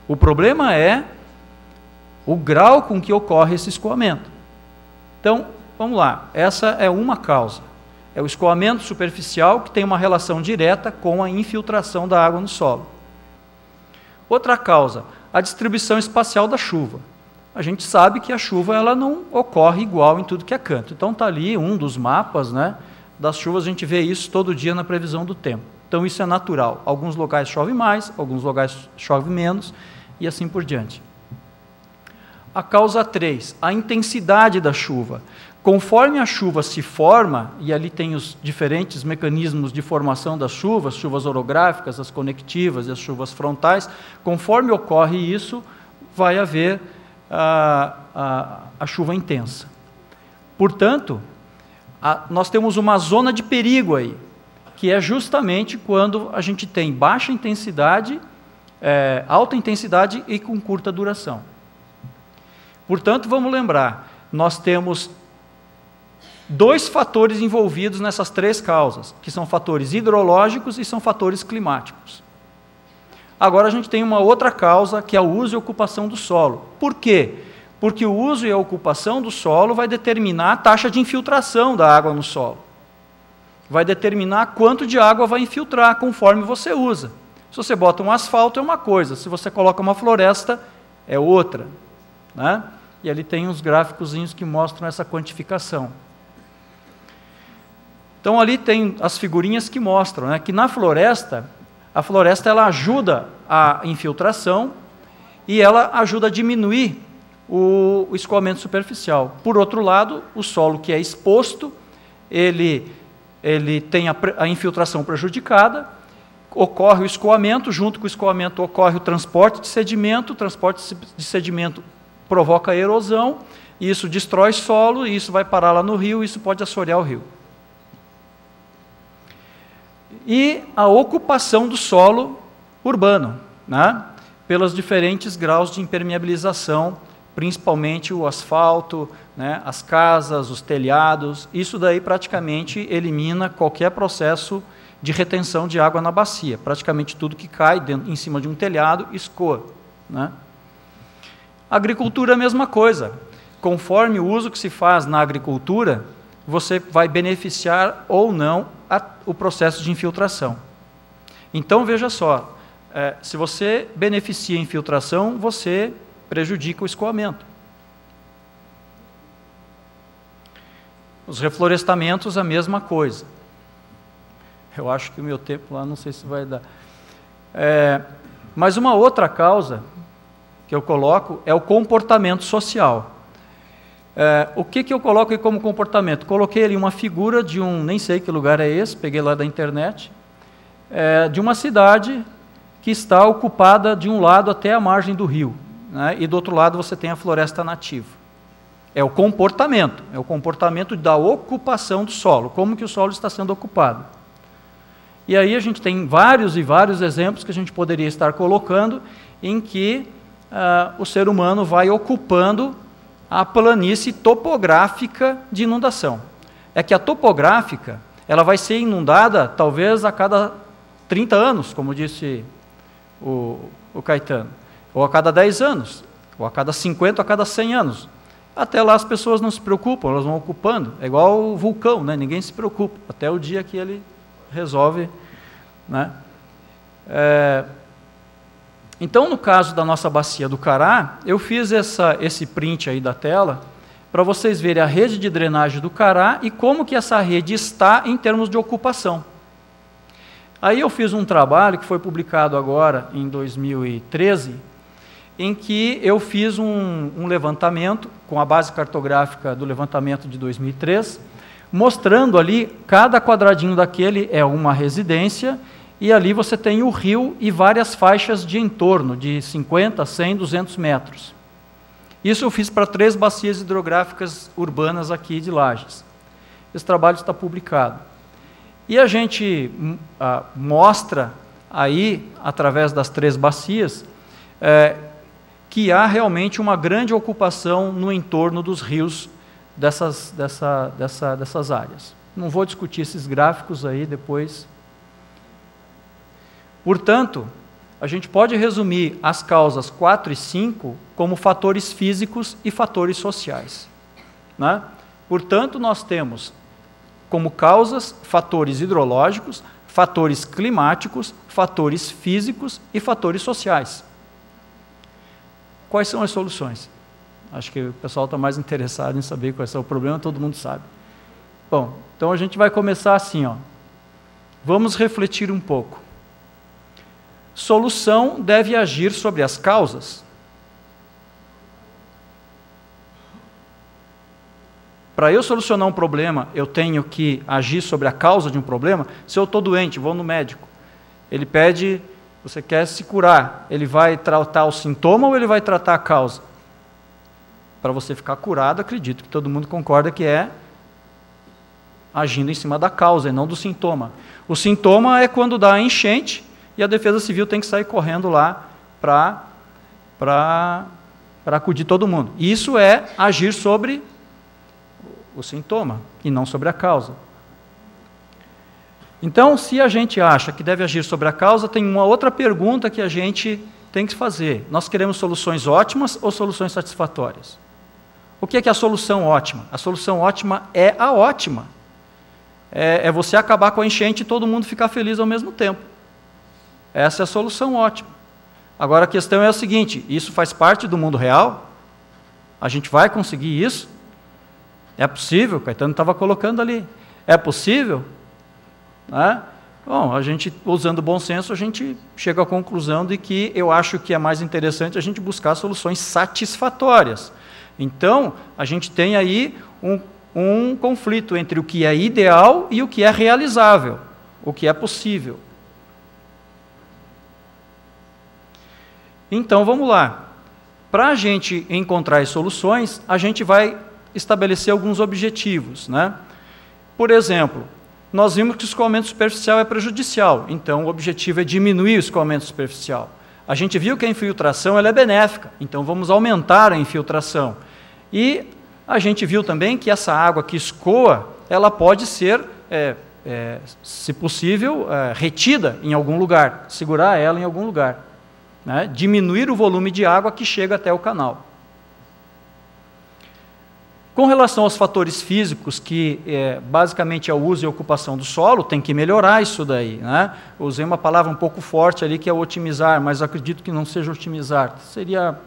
O problema é o grau com que ocorre esse escoamento. Então, vamos lá, essa é uma causa. É o escoamento superficial que tem uma relação direta com a infiltração da água no solo. Outra causa, a distribuição espacial da chuva. A gente sabe que a chuva ela não ocorre igual em tudo que é canto. Então está ali um dos mapas, né, das chuvas, a gente vê isso todo dia na previsão do tempo. Então isso é natural. Alguns locais chove mais, alguns locais chove menos e assim por diante. A causa 3, a intensidade da chuva. Conforme a chuva se forma, e ali tem os diferentes mecanismos de formação das chuvas orográficas, as conectivas e as chuvas frontais, conforme ocorre isso, vai haver a chuva intensa. Portanto, nós temos uma zona de perigo aí, que é justamente quando a gente tem baixa intensidade, alta intensidade e com curta duração. Portanto, vamos lembrar, nós temos dois fatores envolvidos nessas três causas, que são fatores hidrológicos e são fatores climáticos. Agora a gente tem uma outra causa, que é o uso e ocupação do solo. Por quê? Porque o uso e a ocupação do solo vai determinar a taxa de infiltração da água no solo. Vai determinar quanto de água vai infiltrar conforme você usa. Se você bota um asfalto é uma coisa, se você coloca uma floresta é outra. Né? E ali tem uns gráficozinhos que mostram essa quantificação. Então ali tem as figurinhas que mostram, né, que na floresta, a floresta ela ajuda a infiltração e ela ajuda a diminuir o escoamento superficial. Por outro lado, o solo que é exposto, ele tem a infiltração prejudicada, ocorre o escoamento, junto com o escoamento ocorre o transporte de sedimento, o transporte de sedimento provoca erosão, e isso destrói solo, e isso vai parar lá no rio, e isso pode assorear o rio. E a ocupação do solo urbano, né, pelos diferentes graus de impermeabilização, principalmente o asfalto, né, as casas, os telhados, isso daí praticamente elimina qualquer processo de retenção de água na bacia. Praticamente tudo que cai em cima de um telhado escoa. Né? Agricultura, a mesma coisa. Conforme o uso que se faz na agricultura, você vai beneficiar ou não o processo de infiltração. Então, veja só, se você beneficia a infiltração, você prejudica o escoamento. Os reflorestamentos, a mesma coisa. Eu acho que o meu tempo lá, não sei se vai dar. Mas uma outra causa que eu coloco é o comportamento social. O que eu coloco aí como comportamento? Coloquei ali uma figura de nem sei que lugar é esse, peguei lá da internet, de uma cidade que está ocupada de um lado até a margem do rio, né? E do outro lado você tem a floresta nativa. É o comportamento da ocupação do solo, como que o solo está sendo ocupado. E aí a gente tem vários e vários exemplos que a gente poderia estar colocando em que o ser humano vai ocupando a planície topográfica de inundação. É que a topográfica, ela vai ser inundada talvez a cada 30 anos, como disse o Caetano, ou a cada 10 anos, ou a cada 50, ou a cada 100 anos. Até lá as pessoas não se preocupam, elas vão ocupando. É igual o vulcão, né? Ninguém se preocupa, até o dia que ele resolve, né? Então, no caso da nossa bacia do Cará, eu fiz esse print aí da tela, para vocês verem a rede de drenagem do Cará e como que essa rede está em termos de ocupação. Aí eu fiz um trabalho que foi publicado agora em 2013, em que eu fiz um levantamento, com a base cartográfica do levantamento de 2003, mostrando ali, cada quadradinho daquele é uma residência, e ali você tem o rio e várias faixas de entorno, de 50, 100, 200 metros. Isso eu fiz para 3 bacias hidrográficas urbanas aqui de Lages. Esse trabalho está publicado. E a gente mostra aí, através das 3 bacias, que há realmente uma grande ocupação no entorno dos rios dessas áreas. Não vou discutir esses gráficos aí depois. Portanto, a gente pode resumir as causas 4 e 5 como fatores físicos e fatores sociais, né? Portanto, nós temos como causas fatores hidrológicos, fatores climáticos, fatores físicos e fatores sociais. Quais são as soluções? Acho que o pessoal está mais interessado em saber qual é o problema, todo mundo sabe. Bom, então a gente vai começar assim, ó. Vamos refletir um pouco. Solução deve agir sobre as causas? Para eu solucionar um problema, eu tenho que agir sobre a causa de um problema? Se eu estou doente, vou no médico. Ele pede, você quer se curar, ele vai tratar o sintoma ou ele vai tratar a causa? Para você ficar curado, acredito que todo mundo concorda que é agindo em cima da causa e não do sintoma. O sintoma é quando dá a enchente e a Defesa Civil tem que sair correndo lá para acudir todo mundo. Isso é agir sobre o sintoma e não sobre a causa. Então, se a gente acha que deve agir sobre a causa, tem uma outra pergunta que a gente tem que fazer. Nós queremos soluções ótimas ou soluções satisfatórias? O que é a solução ótima? A solução ótima é a ótima. É você acabar com a enchente e todo mundo ficar feliz ao mesmo tempo. Essa é a solução ótima. Agora a questão é a seguinte, isso faz parte do mundo real? A gente vai conseguir isso? É possível? O Caetano estava colocando ali. É possível? Né? Bom, a gente, usando o bom senso, a gente chega à conclusão de que eu acho que é mais interessante a gente buscar soluções satisfatórias. Então, a gente tem aí um conflito entre o que é ideal e o que é realizável, o que é possível. Então, vamos lá. Para a gente encontrar as soluções, a gente vai estabelecer alguns objetivos, né? Por exemplo, nós vimos que o escoamento superficial é prejudicial, então o objetivo é diminuir o escoamento superficial. A gente viu que a infiltração ela é benéfica, então vamos aumentar a infiltração. E a gente viu também que essa água que escoa, ela pode ser, se possível, retida em algum lugar, segurar ela em algum lugar, né? Diminuir o volume de água que chega até o canal. Com relação aos fatores físicos, que basicamente é o uso e a ocupação do solo, tem que melhorar isso daí, né? Eu usei uma palavra um pouco forte ali, que é otimizar, mas acredito que não seja otimizar. Seria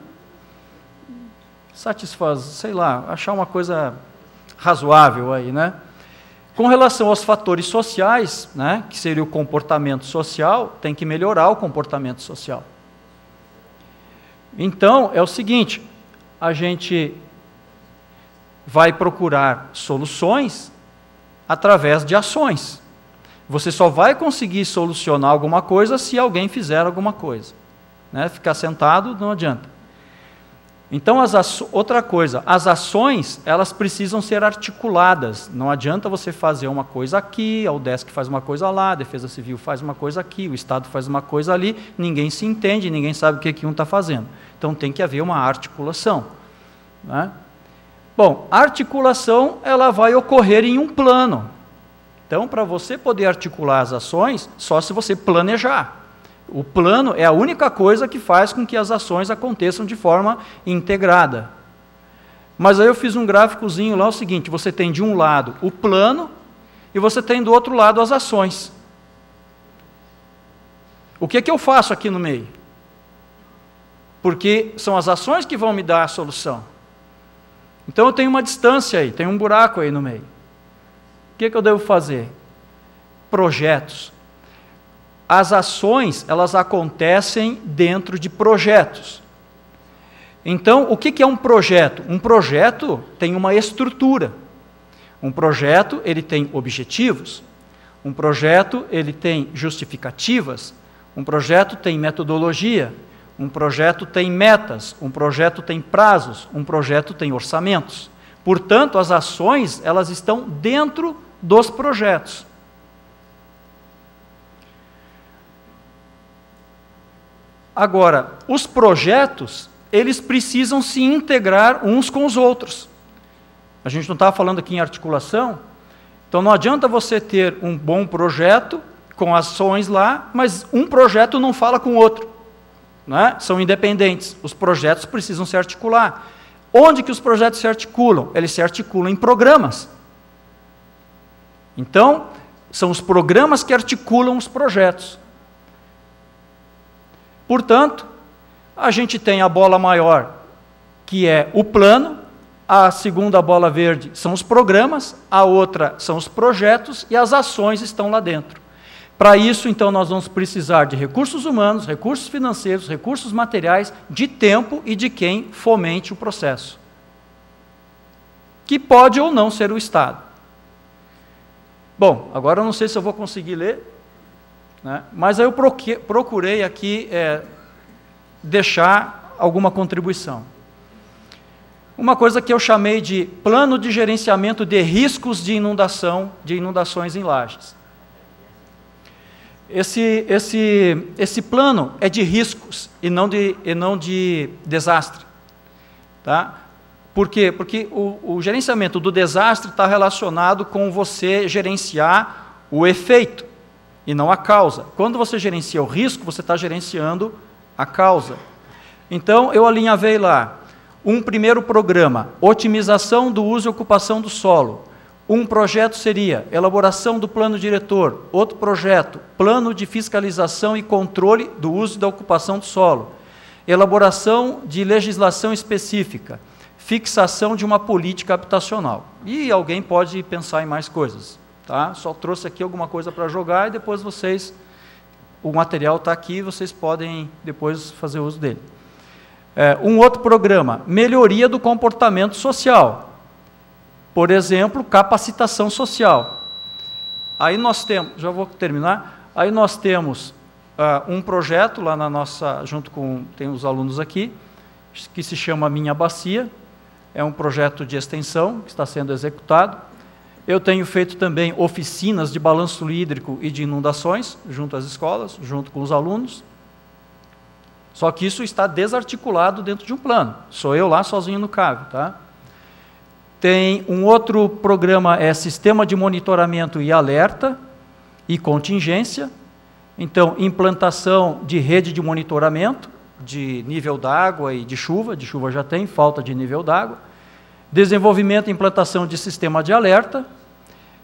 satisfazer, sei lá, achar uma coisa razoável aí, né? Com relação aos fatores sociais, né, que seria o comportamento social, tem que melhorar o comportamento social. Então, é o seguinte, a gente vai procurar soluções através de ações. Você só vai conseguir solucionar alguma coisa se alguém fizer alguma coisa. Né? Ficar sentado não adianta. Então, outra coisa, as ações, elas precisam ser articuladas. Não adianta você fazer uma coisa aqui, a UDESC faz uma coisa lá, a Defesa Civil faz uma coisa aqui, o Estado faz uma coisa ali, ninguém se entende, ninguém sabe o que um está fazendo. Então, tem que haver uma articulação. Né? Bom, a articulação, ela vai ocorrer em um plano. Então, para você poder articular as ações, só se você planejar. O plano é a única coisa que faz com que as ações aconteçam de forma integrada. Mas aí eu fiz um gráficozinho lá, o seguinte, você tem de um lado o plano e você tem do outro lado as ações. O que é que eu faço aqui no meio? Porque são as ações que vão me dar a solução. Então eu tenho uma distância aí, tem um buraco aí no meio. O que é que eu devo fazer? Projetos. As ações, elas acontecem dentro de projetos. Então, o que é um projeto? Um projeto tem uma estrutura. Um projeto, ele tem objetivos. Um projeto, ele tem justificativas. Um projeto tem metodologia. Um projeto tem metas. Um projeto tem prazos. Um projeto tem orçamentos. Portanto, as ações, elas estão dentro dos projetos. Agora, os projetos, eles precisam se integrar uns com os outros. A gente não estava falando aqui em articulação, então não adianta você ter um bom projeto com ações lá, mas um projeto não fala com o outro. Né? São independentes. Os projetos precisam se articular. Onde que os projetos se articulam? Eles se articulam em programas. Então, são os programas que articulam os projetos. Portanto, a gente tem a bola maior, que é o plano, a segunda bola verde são os programas, a outra são os projetos e as ações estão lá dentro. Para isso, então, nós vamos precisar de recursos humanos, recursos financeiros, recursos materiais, de tempo e de quem fomente o processo. Que pode ou não ser o Estado. Bom, agora eu não sei se eu vou conseguir ler, né? Mas aí eu procurei aqui deixar alguma contribuição. Uma coisa que eu chamei de plano de gerenciamento de riscos de inundação, de inundações em lajes. Esse plano é de riscos e não de desastre. Tá? Por quê? Porque o gerenciamento do desastre está relacionado com você gerenciar o efeito e não a causa. Quando você gerencia o risco, você está gerenciando a causa. Então, eu alinhavei lá um primeiro programa, otimização do uso e ocupação do solo. Um projeto seria elaboração do plano diretor. Outro projeto, plano de fiscalização e controle do uso e da ocupação do solo. Elaboração de legislação específica. Fixação de uma política habitacional. E alguém pode pensar em mais coisas. Tá? Só trouxe aqui alguma coisa para jogar e depois vocês, o material está aqui, vocês podem depois fazer uso dele. Um outro programa, melhoria do comportamento social. Por exemplo, capacitação social. Aí nós temos, já vou terminar, aí nós temos um projeto lá na nossa, junto com, tem os alunos aqui, que se chama Minha Bacia, é um projeto de extensão que está sendo executado. Eu tenho feito também oficinas de balanço hídrico e de inundações, junto às escolas, junto com os alunos. Só que isso está desarticulado dentro de um plano. Sou eu lá sozinho no CAV. Tá? Tem um outro programa, Sistema de Monitoramento e Alerta e Contingência. Então, implantação de rede de monitoramento, de nível d'água e de chuva já tem, falta de nível d'água. Desenvolvimento e implantação de sistema de alerta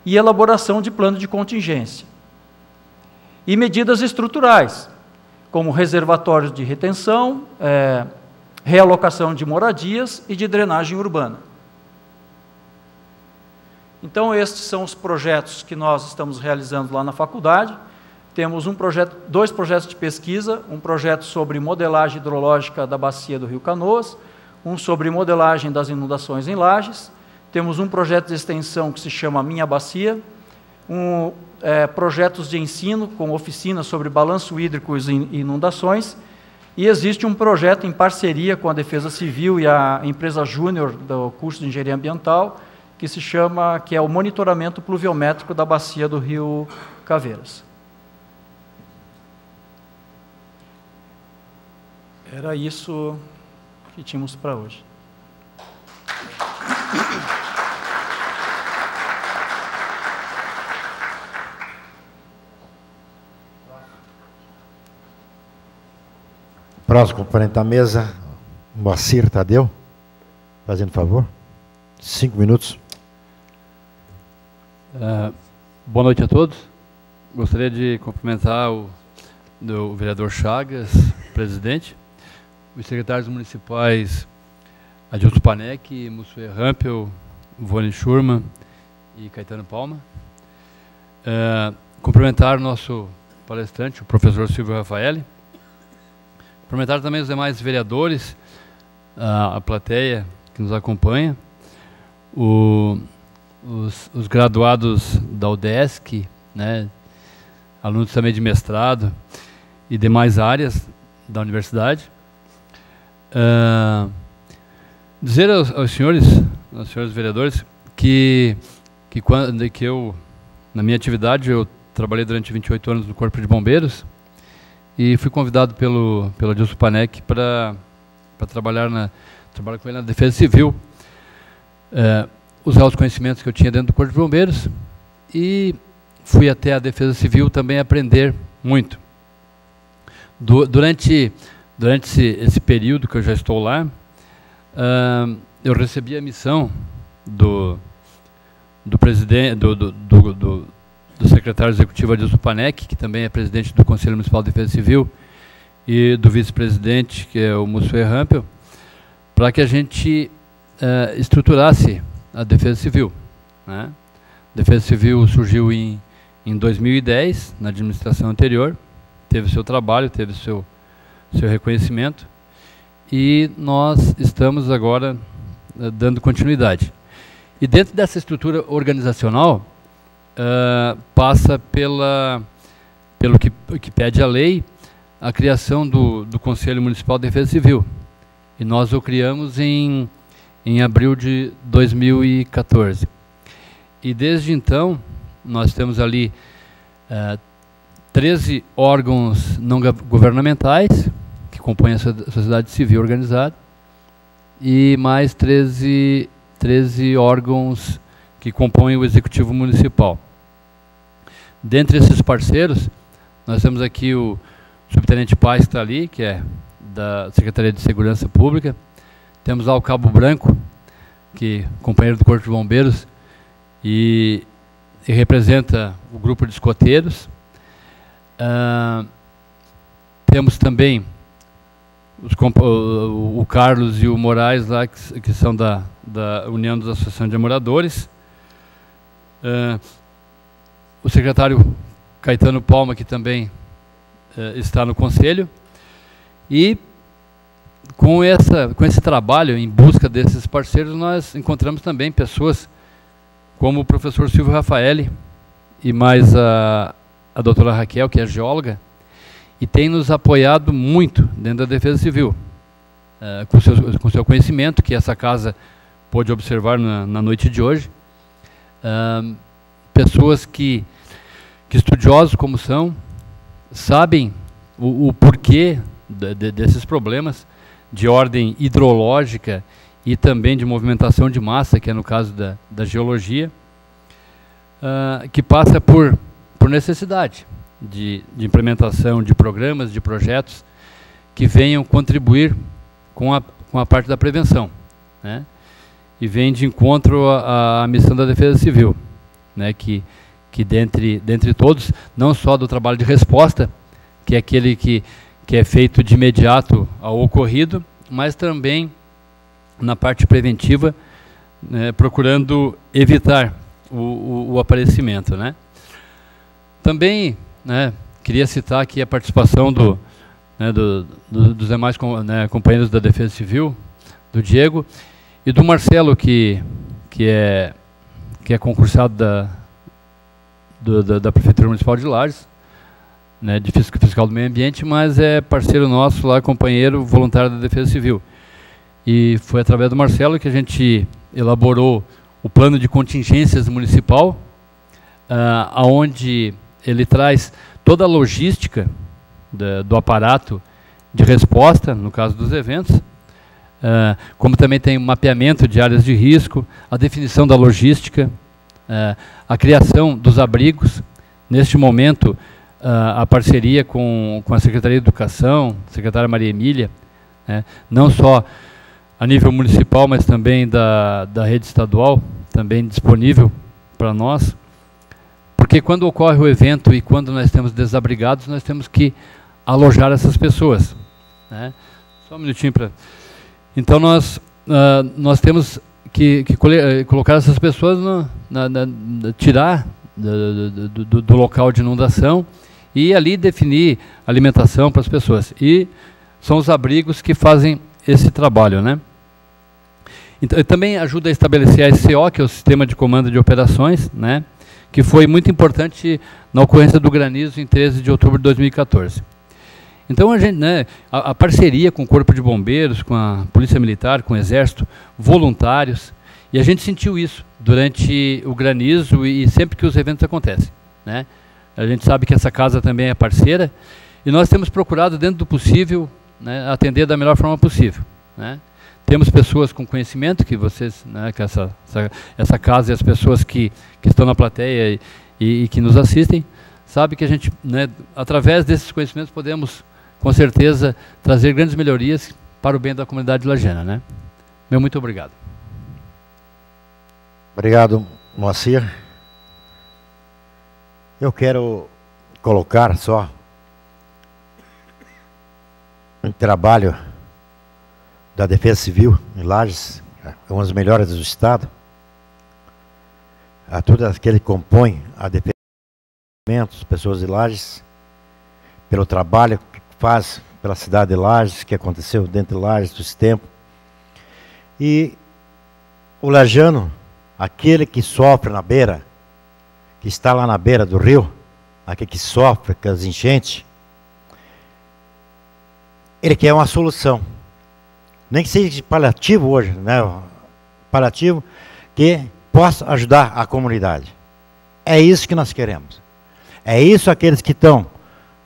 e elaboração de plano de contingência. E medidas estruturais, como reservatórios de retenção, realocação de moradias e de drenagem urbana. Então, estes são os projetos que nós estamos realizando lá na faculdade. Temos dois projetos de pesquisa, um projeto sobre modelagem hidrológica da bacia do Rio Canoas, um sobre modelagem das inundações em Lajes. temos um projeto de extensão que se chama Minha Bacia, projetos de ensino com oficinas sobre balanço hídrico e inundações, e existe um projeto em parceria com a Defesa Civil e a empresa júnior do curso de Engenharia Ambiental, que é o monitoramento pluviométrico da bacia do Rio Caveiras. Era isso que tínhamos para hoje. Próximo componente da mesa, Moacir Tadeu, fazendo favor. 5 minutos. Boa noite a todos. Gostaria de cumprimentar o vereador Chagas, presidente, os secretários municipais Adilson Panek, Mussuet Rampel, Vone Schurman e Caetano Palma. Cumprimentar o nosso palestrante, o professor Silvio Raffaelli. Cumprimentar também os demais vereadores, a plateia que nos acompanha, os graduados da UDESC, né, alunos também de mestrado e demais áreas da universidade. Dizer aos senhores vereadores, que eu, na minha atividade, eu trabalhei durante 28 anos no Corpo de Bombeiros e fui convidado pelo Adilson Panek para trabalhar com ele na Defesa Civil, usar os conhecimentos que eu tinha dentro do Corpo de Bombeiros, e fui até a Defesa Civil também aprender muito. Durante esse período que eu já estou lá, eu recebi a missão do presidente, do secretário executivo Adilson Panek, que também é presidente do Conselho Municipal de Defesa Civil, e do vice-presidente, que é o Mussuet Rampel, para que a gente estruturasse a Defesa Civil, né? A Defesa Civil surgiu em 2010, na administração anterior, teve seu trabalho, teve seu reconhecimento, e nós estamos agora dando continuidade. E dentro dessa estrutura organizacional, passa pelo que pede a lei, a criação do Conselho Municipal de Defesa Civil. E nós o criamos em abril de 2014. E desde então, nós temos ali 13 órgãos não governamentais, que compõem a sociedade civil organizada, e mais 13 órgãos que compõem o Executivo Municipal. Dentre esses parceiros, nós temos aqui o subtenente Paz, que está ali, que é da Secretaria de Segurança Pública. Temos lá o Cabo Branco, que é companheiro do Corpo de Bombeiros, e representa o grupo de escoteiros. Temos também o Carlos e o Moraes, lá, que são da União das Associações de Moradores. O secretário Caetano Palma, que também está no Conselho. E com esse trabalho em busca desses parceiros, nós encontramos também pessoas como o professor Silvio Raffaelli e mais a doutora Raquel, que é geóloga, e tem nos apoiado muito dentro da Defesa Civil, com seu conhecimento, que essa casa pôde observar na noite de hoje. Pessoas que estudiosos como são, sabem o porquê desses problemas de ordem hidrológica e também de movimentação de massa, que é no caso da geologia, que passa por necessidade de implementação de programas, de projetos que venham contribuir com a parte da prevenção, né? E vem de encontro à missão da Defesa Civil, né? Que dentre todos, não só do trabalho de resposta, que é aquele que é feito de imediato ao ocorrido, mas também na parte preventiva, né, procurando evitar o aparecimento, né? Também, né, queria citar aqui a participação dos demais companheiros da Defesa Civil, do Diego e do Marcelo, que que é concursado da Prefeitura Municipal de Lages, né, de fiscal do meio ambiente, mas é parceiro nosso lá, companheiro voluntário da Defesa Civil. E foi através do Marcelo que a gente elaborou o plano de contingências municipal, aonde ele traz toda a logística do aparato de resposta, no caso dos eventos, como também tem o mapeamento de áreas de risco, a definição da logística, a criação dos abrigos. Neste momento, a parceria com a Secretaria de Educação, a secretária Maria Emília, não só a nível municipal, mas também da rede estadual, também disponível para nós, porque quando ocorre o evento e quando nós temos desabrigados, nós temos que alojar essas pessoas, né? Só um minutinho para... Então nós temos que colocar essas pessoas, tirar do local de inundação e ali definir alimentação para as pessoas. E são os abrigos que fazem esse trabalho, né? Então, também ajuda a estabelecer a SCO, que é o Sistema de Comando de Operações, né? Que foi muito importante na ocorrência do granizo em 13 de outubro de 2014. Então, a gente, né, a parceria com o Corpo de Bombeiros, com a Polícia Militar, com o Exército, voluntários, e a gente sentiu isso durante o granizo e sempre que os eventos acontecem, né? A gente sabe que essa casa também é parceira, e nós temos procurado, dentro do possível, né, atender da melhor forma possível, né? Temos pessoas com conhecimento, que vocês, né, que essa casa e as pessoas que estão na plateia e que nos assistem, sabe que a gente, né, através desses conhecimentos, podemos, com certeza, trazer grandes melhorias para o bem da comunidade lagiana, né? Meu muito obrigado. Obrigado, Moacir. Eu quero colocar só um trabalho da Defesa Civil em Lages, uma das melhores do Estado, a todos aqueles que compõem a defesa, as pessoas de Lages, pelo trabalho que faz pela cidade de Lages, que aconteceu dentro de Lages, desse tempo. E o lajano, aquele que sofre na beira, que está lá na beira do rio, aquele que sofre com as enchentes, ele quer uma solução. Nem que seja paliativo hoje, né? Paliativo que possa ajudar a comunidade. É isso que nós queremos. É isso aqueles que estão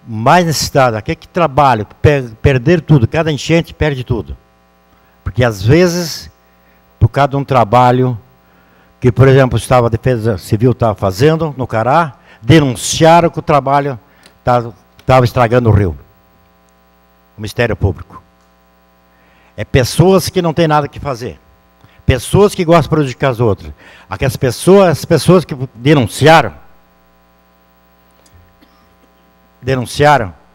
mais necessitados, aqueles que trabalham, perder tudo, cada enchente perde tudo. Porque às vezes, por causa de um trabalho que, por exemplo, a Defesa Civil estava fazendo no Cará, denunciaram que o trabalho estava estragando o rio. O Ministério Público. É pessoas que não têm nada que fazer. Pessoas que gostam de prejudicar as outras. Aquelas pessoas, as pessoas que denunciaram,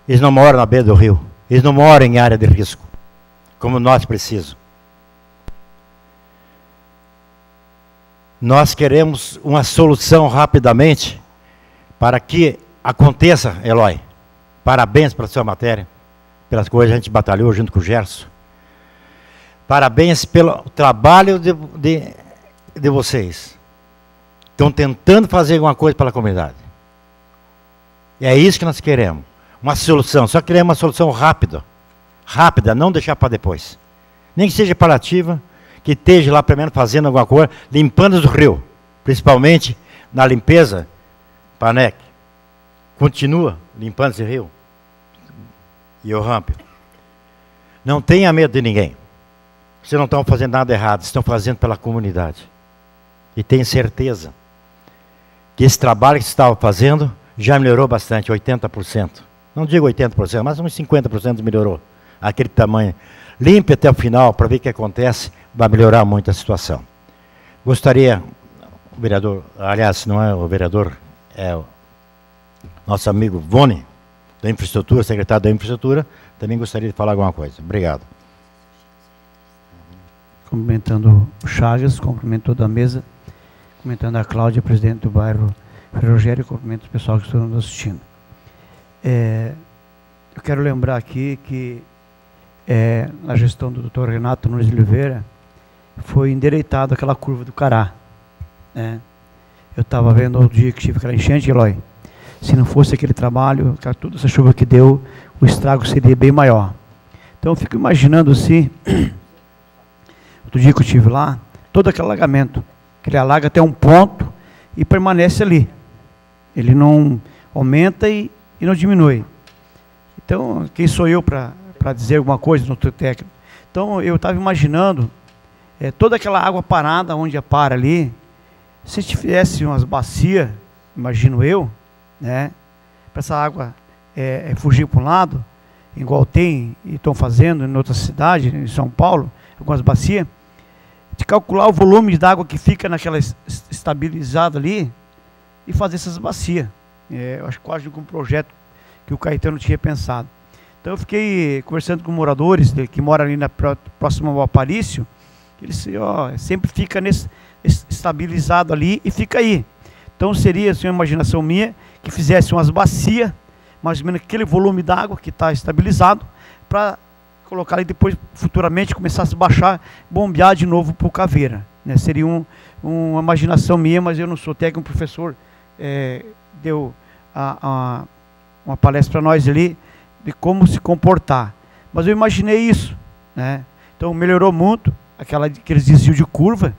eles não moram na beira do rio. Eles não moram em área de risco, como nós precisamos. Nós queremos uma solução rapidamente para que aconteça, Eloy. Parabéns pela sua matéria, pelas coisas que a gente batalhou junto com o Gerson. Parabéns pelo trabalho de vocês. Estão tentando fazer alguma coisa pela comunidade. E é isso que nós queremos. Uma solução. Só queremos uma solução rápida. Rápida, não deixar para depois. Nem que seja paliativa, que esteja lá primeiro fazendo alguma coisa, limpando o rio. Principalmente na limpeza, Panec. Continua limpando esse rio. E o Rampio. Não tenha medo de ninguém. Vocês não estão fazendo nada errado, estão fazendo pela comunidade. E tenho certeza que esse trabalho que você estava fazendo já melhorou bastante, 80%. Não digo 80%, mas uns 50% melhorou. Aquele tamanho. Limpe até o final para ver o que acontece, vai melhorar muito a situação. Gostaria, o vereador, aliás, não é o vereador, é o nosso amigo Vone, da Infraestrutura, secretário da Infraestrutura, também gostaria de falar alguma coisa. Obrigado. Cumprimentando o Chagas, cumprimento toda a mesa, cumprimentando a Cláudia, presidente do bairro Rogério, cumprimento o pessoal que está nos assistindo. Eu quero lembrar aqui que na gestão do Dr. Renato Nunes de Oliveira foi endireitada aquela curva do Cará, né? Eu estava vendo o dia que tive aquela enchente, Eloy. Se não fosse aquele trabalho, toda essa chuva que deu, o estrago seria bem maior. Então eu fico imaginando assim, outro dia que eu estive lá, todo aquele alagamento, que ele alaga até um ponto e permanece ali. Ele não aumenta e não diminui. Então, quem sou eu para dizer alguma coisa no técnico? Então, eu estava imaginando toda aquela água parada onde para ali, se tivesse umas bacias, imagino eu, né, para essa água fugir para um lado, igual tem e estão fazendo em outras cidades, em São Paulo, algumas bacias, de calcular o volume de água que fica naquela estabilizada ali e fazer essas bacias. Eu acho quase um projeto que o Caetano tinha pensado. Então eu fiquei conversando com moradores que moram ali próximo ao Aparício, eles sempre fica estabilizado ali e fica aí. Então seria assim, uma imaginação minha que fizesse umas bacias, mais ou menos aquele volume d'água que está estabilizado, para colocar ali depois, futuramente, começasse a baixar, bombear de novo para o Caveira, né? Seria uma imaginação minha, mas eu não sou técnico, o professor deu uma palestra para nós ali, de como se comportar. Mas eu imaginei isso, né? Então melhorou muito aqueles desvios de curva,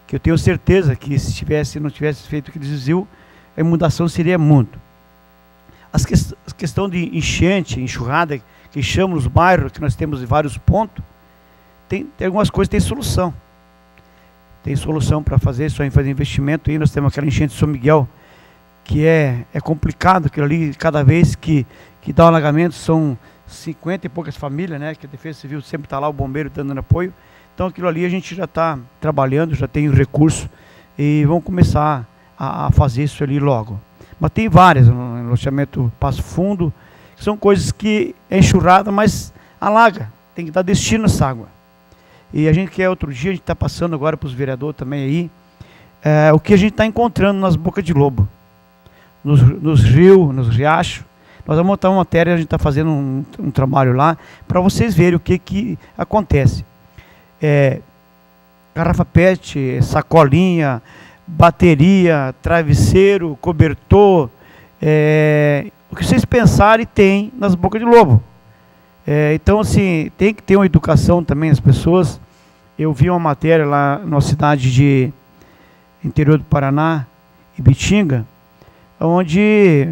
que eu tenho certeza que se não tivesse feito aquele desvio, a inundação seria muito. A questão de enchente, enxurrada, que chamam os bairros, que nós temos em vários pontos, tem algumas coisas que tem solução. Tem solução para fazer, só em fazer investimento. Aí nós temos aquela enchente de São Miguel, que é complicado, aquilo ali, cada vez que dá um alagamento, são 50 e poucas famílias, né, que a Defesa Civil sempre está lá, o bombeiro dando apoio. Então aquilo ali a gente já está trabalhando, já tem o recurso, e vamos começar a fazer isso ali logo. Mas tem várias, no loteamento Passo Fundo, que são coisas que é enxurrada, mas alaga, tem que dar destino a essa água. E a gente quer outro dia, a gente está passando agora para os vereadores também aí, o que a gente está encontrando nas bocas de lobo, nos rios, nos riachos. Nós vamos montar uma matéria, a gente está fazendo um trabalho lá, para vocês verem o que acontece. Garrafa PET, sacolinha, bateria, travesseiro, cobertor, o que vocês pensarem tem nas bocas de lobo. Então, assim, tem que ter uma educação também nas pessoas. Eu vi uma matéria lá na cidade de interior do Paraná, Ibitinga, onde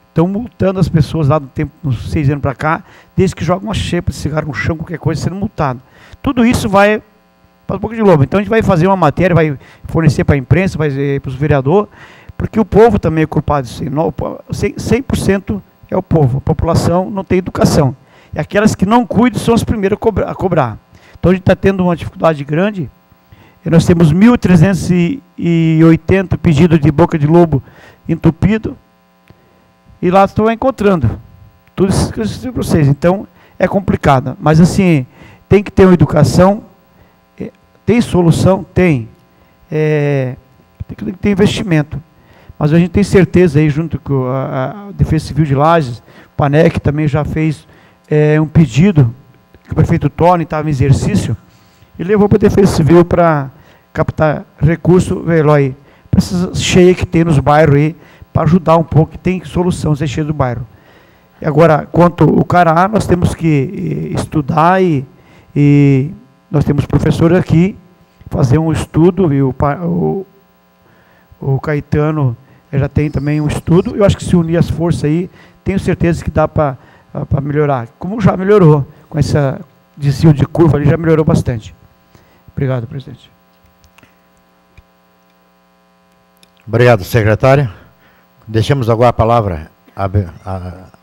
estão multando as pessoas lá do tempo, uns 6 anos para cá, desde que jogam uma xepa de cigarro no chão, qualquer coisa, sendo multado. Tudo isso vai para as bocas de lobo. Então a gente vai fazer uma matéria, vai fornecer para a imprensa, vai para os vereadores, porque o povo também é culpado disso. 100% é o povo, a população não tem educação. E aquelas que não cuidam são as primeiras a cobrar. Então a gente está tendo uma dificuldade grande. E nós temos 1.380 pedidos de boca de lobo entupido, e lá estou encontrando tudo isso que eu disse para vocês. Então é complicado, mas assim, tem que ter uma educação. Tem solução? Tem. Tem que ter investimento. Mas a gente tem certeza aí, junto com a Defesa Civil de Lages, o PANEC também já fez um pedido, que o prefeito Tony estava em exercício, e levou para a Defesa Civil para captar recurso, Eloy, para essas cheias que tem nos bairros aí, para ajudar um pouco, que tem solução, essa cheia do bairro. E agora, quanto ao Cará, nós temos que estudar e nós temos professores aqui, fazer um estudo, e o Caetano já tem também um estudo. Eu acho que se unir as forças aí, tenho certeza que dá para melhorar. Como já melhorou, com essa desvio de curva ali, já melhorou bastante. Obrigado, presidente. Obrigado, secretário. Deixamos agora a palavra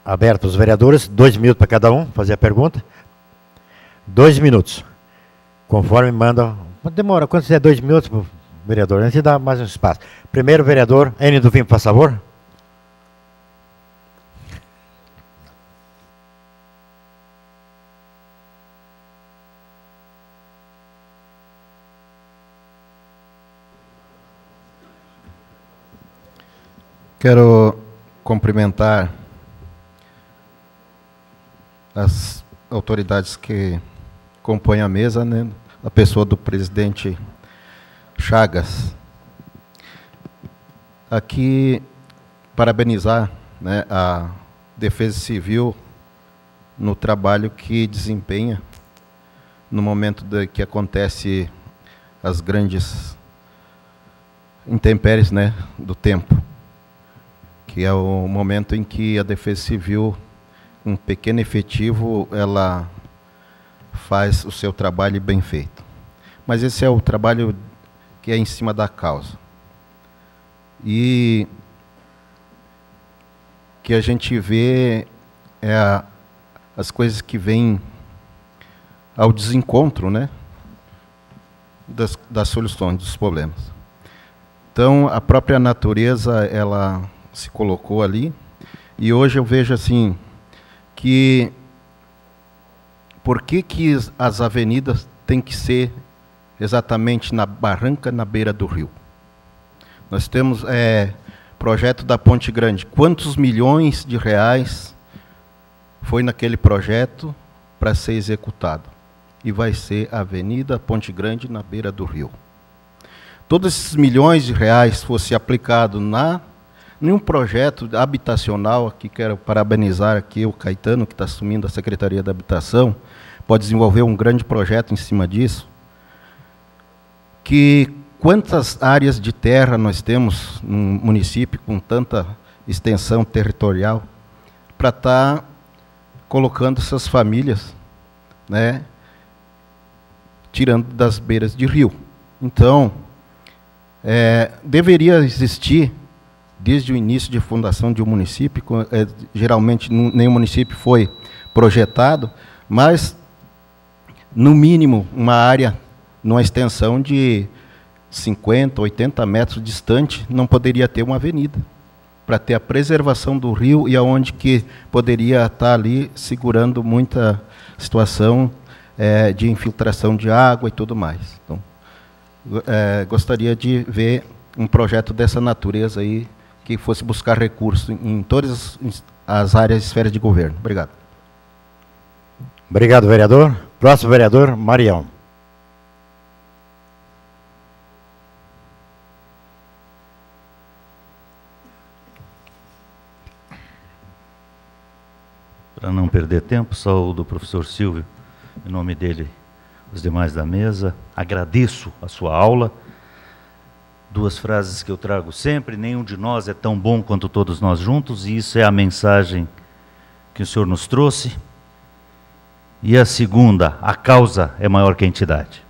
aberta aos vereadores, 2 minutos para cada um, fazer a pergunta. 2 minutos. Conforme manda. Demora, quando você der 2 minutos para o vereador, a gente dá mais um espaço. Primeiro vereador, N do Vim, por favor. Quero cumprimentar as autoridades que compõem a mesa, né? A pessoa do presidente Chagas, aqui parabenizar, né, a Defesa Civil no trabalho que desempenha no momento que acontece as grandes intempéries, né, do tempo, que é o momento em que a Defesa Civil, um pequeno efetivo, ela faz o seu trabalho bem feito. Mas esse é o trabalho que é em cima da causa. E que a gente vê as coisas que vêm ao desencontro, né, das soluções dos problemas. Então, a própria natureza, ela se colocou ali, e hoje eu vejo assim, que por que as avenidas têm que ser exatamente na barranca, na beira do rio? Nós temos projeto da Ponte Grande. Quantos milhões de reais foi naquele projeto para ser executado? E vai ser a Avenida Ponte Grande na beira do rio. Todos esses milhões de reais fosse aplicado em um projeto habitacional, aqui quero parabenizar aqui o Caetano, que está assumindo a Secretaria da Habitação, pode desenvolver um grande projeto em cima disso, que quantas áreas de terra nós temos num município com tanta extensão territorial para estar colocando essas famílias, né, tirando das beiras de rio. Então, deveria existir, desde o início de fundação de um município, geralmente nenhum município foi projetado, mas, no mínimo, uma área, numa extensão de 50, 80 metros distante, não poderia ter uma avenida, para ter a preservação do rio e aonde que poderia estar ali segurando muita situação de infiltração de água e tudo mais. Então, gostaria de ver um projeto dessa natureza aí, que fosse buscar recursos em todas as áreas e esferas de governo. Obrigado. Obrigado, vereador. Próximo vereador, Marião. Para não perder tempo, saúdo o professor Silvio, em nome dele, os demais da mesa. Agradeço a sua aula. Duas frases que eu trago sempre: nenhum de nós é tão bom quanto todos nós juntos, e isso é a mensagem que o senhor nos trouxe. E a segunda: a causa é maior que a entidade.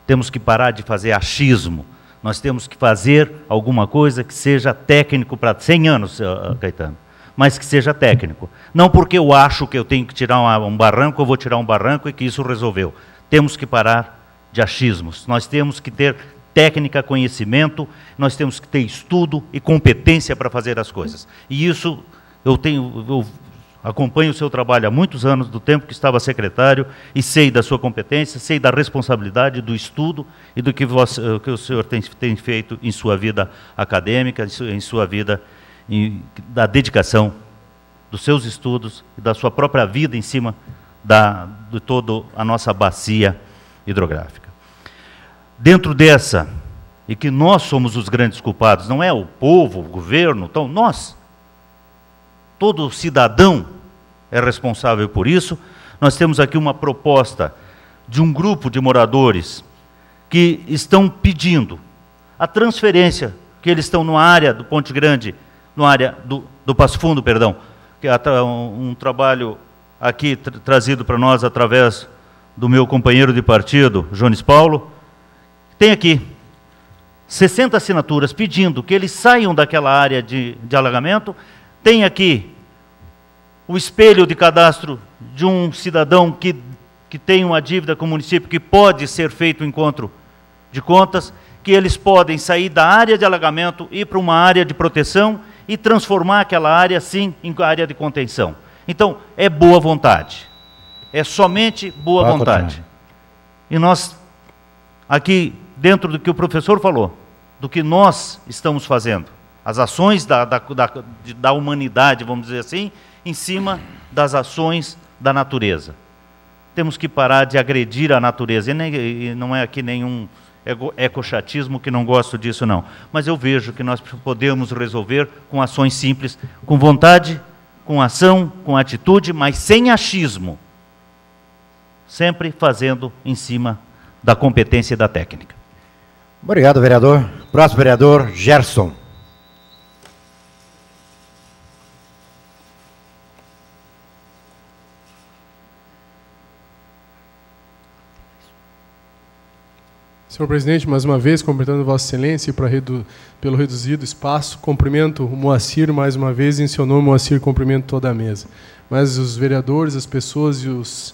Temos que parar de fazer achismo, nós temos que fazer alguma coisa que seja técnico para 100 anos, Caetano, mas que seja técnico. Não porque eu acho que eu tenho que tirar um barranco, eu vou tirar um barranco e que isso resolveu. Temos que parar de achismos, nós temos que ter técnica, conhecimento, nós temos que ter estudo e competência para fazer as coisas. E isso eu acompanho o seu trabalho há muitos anos, do tempo que estava secretário, e sei da sua competência, sei da responsabilidade, do estudo e do que o senhor tem feito em sua vida acadêmica, em sua vida, da dedicação dos seus estudos e da sua própria vida em cima de toda a nossa bacia hidrográfica. Dentro dessa, e que nós somos os grandes culpados, não é o povo, o governo, então nós, todo cidadão é responsável por isso. Nós temos aqui uma proposta de um grupo de moradores que estão pedindo a transferência, que eles estão na área do Ponte Grande, na área do Passo Fundo, perdão, que é um trabalho aqui trazido para nós através do meu companheiro de partido, Jones Paulo. Tem aqui 60 assinaturas pedindo que eles saiam daquela área de alagamento. Tem aqui o espelho de cadastro de um cidadão que tem uma dívida com o município, que pode ser feito um encontro de contas, que eles podem sair da área de alagamento, ir para uma área de proteção e transformar aquela área, sim, em área de contenção. Então, é boa vontade. É somente boa vontade. E nós, aqui, dentro do que o professor falou, do que nós estamos fazendo, as ações da humanidade, vamos dizer assim, em cima das ações da natureza. Temos que parar de agredir a natureza. E não é aqui nenhum ecochatismo, que não gosto disso não. Mas eu vejo que nós podemos resolver com ações simples, com vontade, com ação, com atitude, mas sem achismo. Sempre fazendo em cima da competência e da técnica. Obrigado, vereador. Próximo vereador, Gerson. Senhor presidente, mais uma vez, cumprimentando Vossa Excelência e pelo reduzido espaço, cumprimento o Moacir mais uma vez, em seu nome, Moacir, cumprimento toda a mesa. Mas os vereadores, as pessoas e os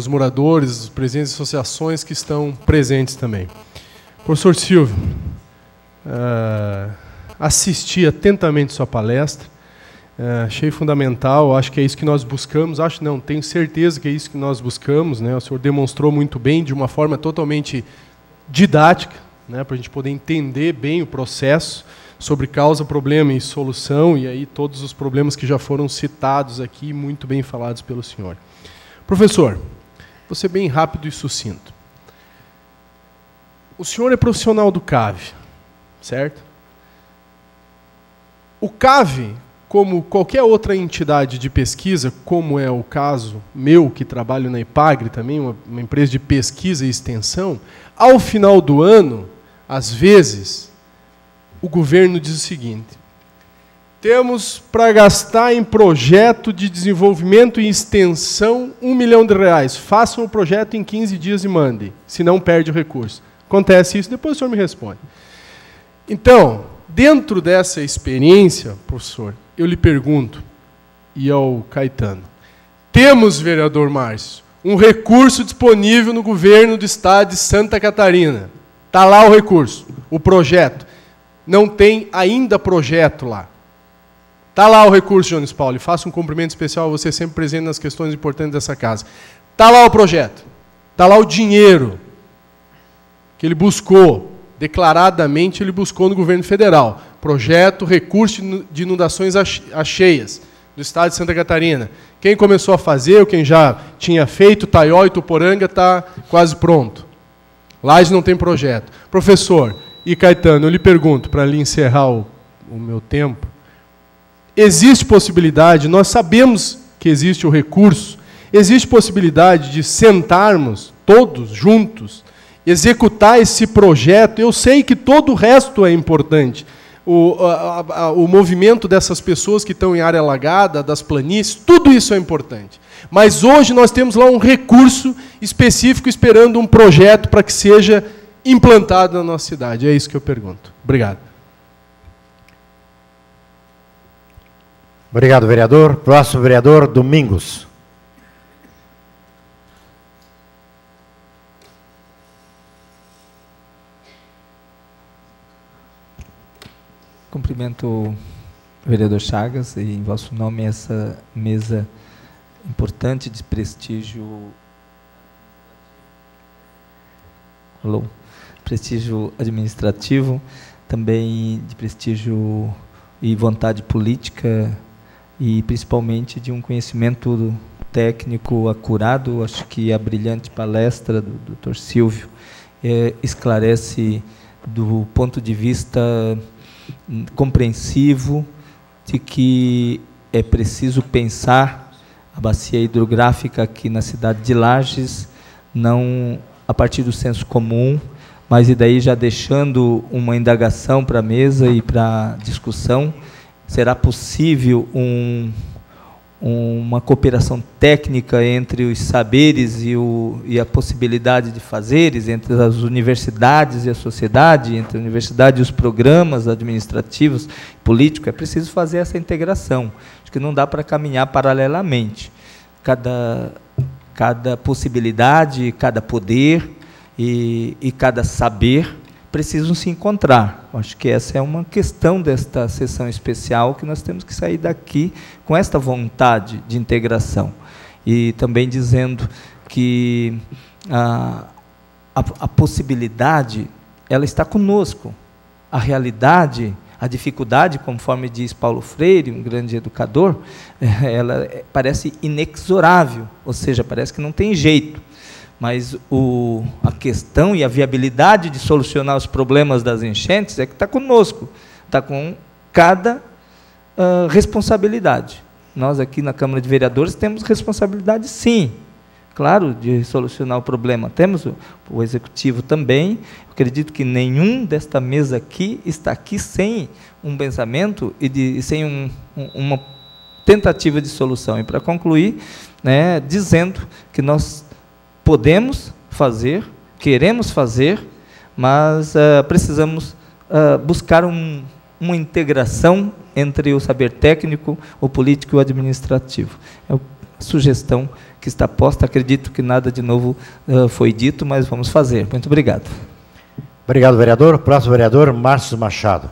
moradores, os presidentes de associações que estão presentes também. Professor Silvio, assisti atentamente sua palestra, achei fundamental, acho que é isso que nós buscamos, tenho certeza que é isso que nós buscamos, né? O senhor demonstrou muito bem, de uma forma totalmente didática, né, para a gente poder entender bem o processo sobre causa, problema e solução, e aí todos os problemas que já foram citados aqui, muito bem falados pelo senhor. Professor, vou ser bem rápido e sucinto. O senhor é profissional do CAV, certo? O CAV, como qualquer outra entidade de pesquisa, como é o caso meu, que trabalho na IPAGRE também, uma empresa de pesquisa e extensão, ao final do ano, às vezes, o governo diz o seguinte: temos para gastar em projeto de desenvolvimento e extensão R$1 milhão, façam o projeto em 15 dias e mandem, senão perde o recurso. Acontece isso, depois o senhor me responde. Então, dentro dessa experiência, professor, eu lhe pergunto, e ao Caetano, temos, vereador Márcio, um recurso disponível no governo do estado de Santa Catarina. Está lá o recurso, o projeto. Não tem ainda projeto lá. Está lá o recurso, Jones Paulo, e faço um cumprimento especial a você, sempre presente nas questões importantes dessa casa. Está lá o projeto, está lá o dinheiro que ele buscou, declaradamente ele buscou no governo federal. Projeto, recurso de inundações cheias do estado de Santa Catarina. Quem começou a fazer, ou quem já tinha feito, Taió e Tuporanga, está quase pronto. Lages não tem projeto. Professor e Caetano, eu lhe pergunto, para lhe encerrar o meu tempo, existe possibilidade, nós sabemos que existe o recurso, existe possibilidade de sentarmos todos juntos, executar esse projeto? Eu sei que todo o resto é importante. O movimento dessas pessoas que estão em área alagada, das planícies, tudo isso é importante. Mas hoje nós temos lá um recurso específico esperando um projeto para que seja implantado na nossa cidade. É isso que eu pergunto. Obrigado. Obrigado, vereador. Próximo vereador, Domingos. Cumprimento o vereador Chagas e, em vosso nome, essa mesa importante de prestígio, prestígio administrativo, também de prestígio e vontade política e, principalmente, de um conhecimento técnico acurado. Acho que a brilhante palestra do Dr. Silvio esclarece do ponto de vista compreensivo de que é preciso pensar a bacia hidrográfica aqui na cidade de Lages, não a partir do senso comum, mas e daí já deixando uma indagação para a mesa e para a discussão. Será possível uma cooperação técnica entre os saberes e a possibilidade de fazeres, entre as universidades e a sociedade, entre a universidade e os programas administrativos, políticos? É preciso fazer essa integração. Acho que não dá para caminhar paralelamente. Cada possibilidade, cada poder e cada saber precisam se encontrar. Acho que essa é uma questão desta sessão especial, que nós temos que sair daqui com esta vontade de integração. E também dizendo que a possibilidade, ela está conosco. A realidade, a dificuldade, conforme diz Paulo Freire, um grande educador, ela parece inexorável, ou seja, parece que não tem jeito. mas a questão e a viabilidade de solucionar os problemas das enchentes é que está conosco, está com cada responsabilidade. Nós aqui na Câmara de Vereadores temos responsabilidade, sim, claro, de solucionar o problema. Temos o Executivo também. Eu acredito que nenhum desta mesa aqui está aqui sem um pensamento e sem uma tentativa de solução. E para concluir, né, dizendo que nós podemos fazer, queremos fazer, mas precisamos buscar uma integração entre o saber técnico, o político e o administrativo. É a sugestão que está posta. Acredito que nada de novo foi dito, mas vamos fazer. Muito obrigado. Obrigado, vereador. Próximo vereador, Márcio Machado.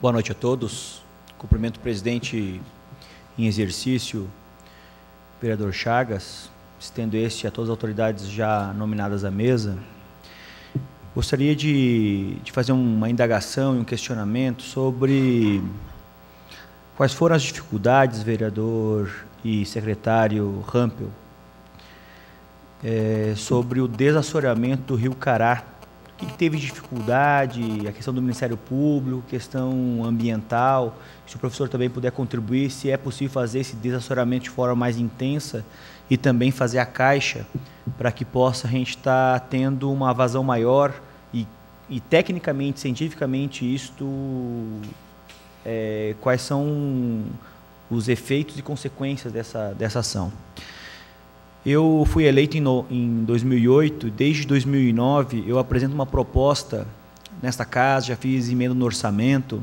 Boa noite a todos. Cumprimento o presidente em exercício, vereador Chagas, estendo este a todas as autoridades já nominadas à mesa. Gostaria de fazer uma indagação e um questionamento sobre quais foram as dificuldades, vereador e secretário Rampel, sobre o desassoreamento do Rio Cará. O que teve dificuldade, a questão do Ministério Público, questão ambiental, se o professor também puder contribuir, se é possível fazer esse desassoreamento de forma mais intensa e também fazer a caixa para que possa a gente estar tendo uma vazão maior e tecnicamente, cientificamente, quais são os efeitos e consequências dessa ação. Eu fui eleito em 2008, desde 2009 eu apresento uma proposta nesta casa, já fiz emenda no orçamento,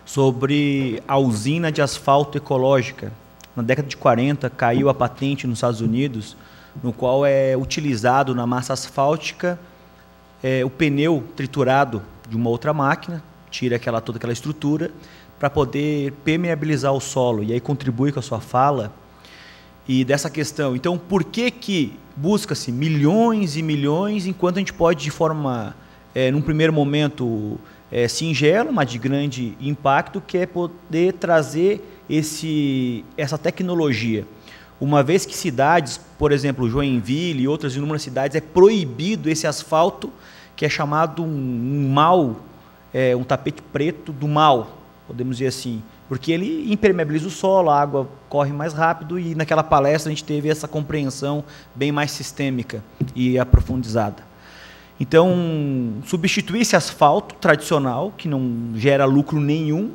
sobre a usina de asfalto ecológica. Na década de 40 caiu a patente nos Estados Unidos, no qual é utilizado na massa asfáltica o pneu triturado de uma outra máquina, tira toda aquela estrutura, para poder permeabilizar o solo, e aí contribui com a sua fala. E dessa questão, então, por que busca-se milhões e milhões, enquanto a gente pode, de forma, num primeiro momento, singela, mas de grande impacto, que é poder trazer essa tecnologia? Uma vez que cidades, por exemplo, Joinville e outras inúmeras cidades, é proibido esse asfalto, que é chamado um mal, um tapete preto do mal, podemos dizer assim, porque ele impermeabiliza o solo, a água corre mais rápido, e naquela palestra a gente teve essa compreensão bem mais sistêmica e aprofundizada. Então, substituir esse asfalto tradicional, que não gera lucro nenhum,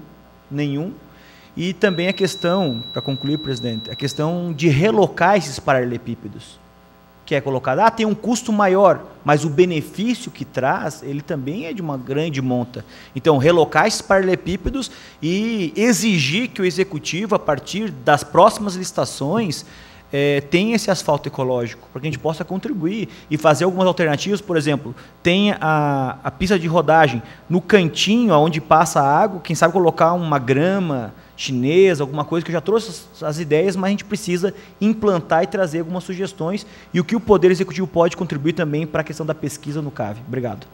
e também a questão, para concluir, presidente, a questão de relocar esses paralelepípedos, que é colocado, tem um custo maior, mas o benefício que traz, ele também é de uma grande monta. Então, relocar esses paralelepípedos e exigir que o Executivo, a partir das próximas licitações, tenha esse asfalto ecológico, para que a gente possa contribuir e fazer algumas alternativas. Por exemplo, tem a pista de rodagem no cantinho, onde passa a água, quem sabe colocar uma grama chinesa, alguma coisa, que eu já trouxe as ideias, mas a gente precisa implantar e trazer algumas sugestões, e o que o Poder Executivo pode contribuir também para a questão da pesquisa no CAV. Obrigado.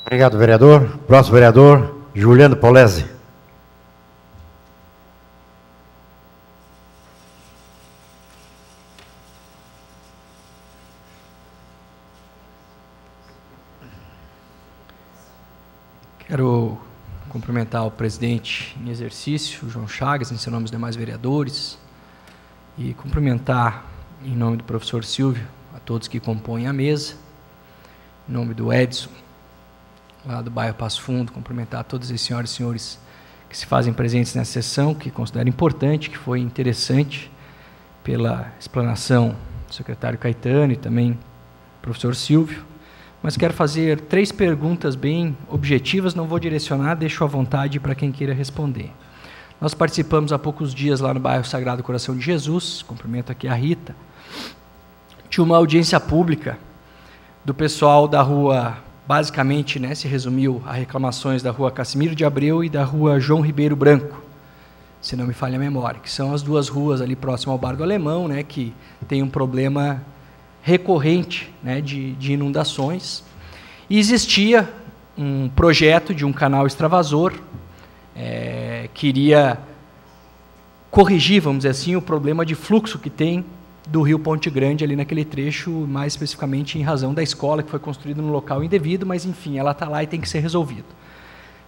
Obrigado, vereador. Próximo vereador, Juliano Polese. Quero cumprimentar o presidente em exercício, João Chagas, em seu nome dos demais vereadores, e cumprimentar, em nome do professor Silvio, a todos que compõem a mesa, em nome do Edson, lá do bairro Passo Fundo, cumprimentar a todas as senhoras e senhores que se fazem presentes nessa sessão, que considero importante, que foi interessante, pela explanação do secretário Caetano e também do professor Silvio. Mas quero fazer 3 perguntas bem objetivas, não vou direcionar, deixo à vontade para quem queira responder. Nós participamos há poucos dias lá no bairro Sagrado Coração de Jesus, cumprimento aqui a Rita, de uma audiência pública do pessoal da rua, basicamente, se resumiu a reclamações da rua Cassimiro de Abreu e da rua João Ribeiro Branco. se não me falha a memória, que são as duas ruas ali próximo ao Bar do Alemão, né, que tem um problema recorrente, né, de inundações. E existia um projeto de um canal extravasor, que iria corrigir, vamos dizer assim, o problema de fluxo que tem do rio Ponte Grande ali naquele trecho, mais especificamente em razão da escola que foi construída no local indevido, mas enfim, ela está lá e tem que ser resolvida.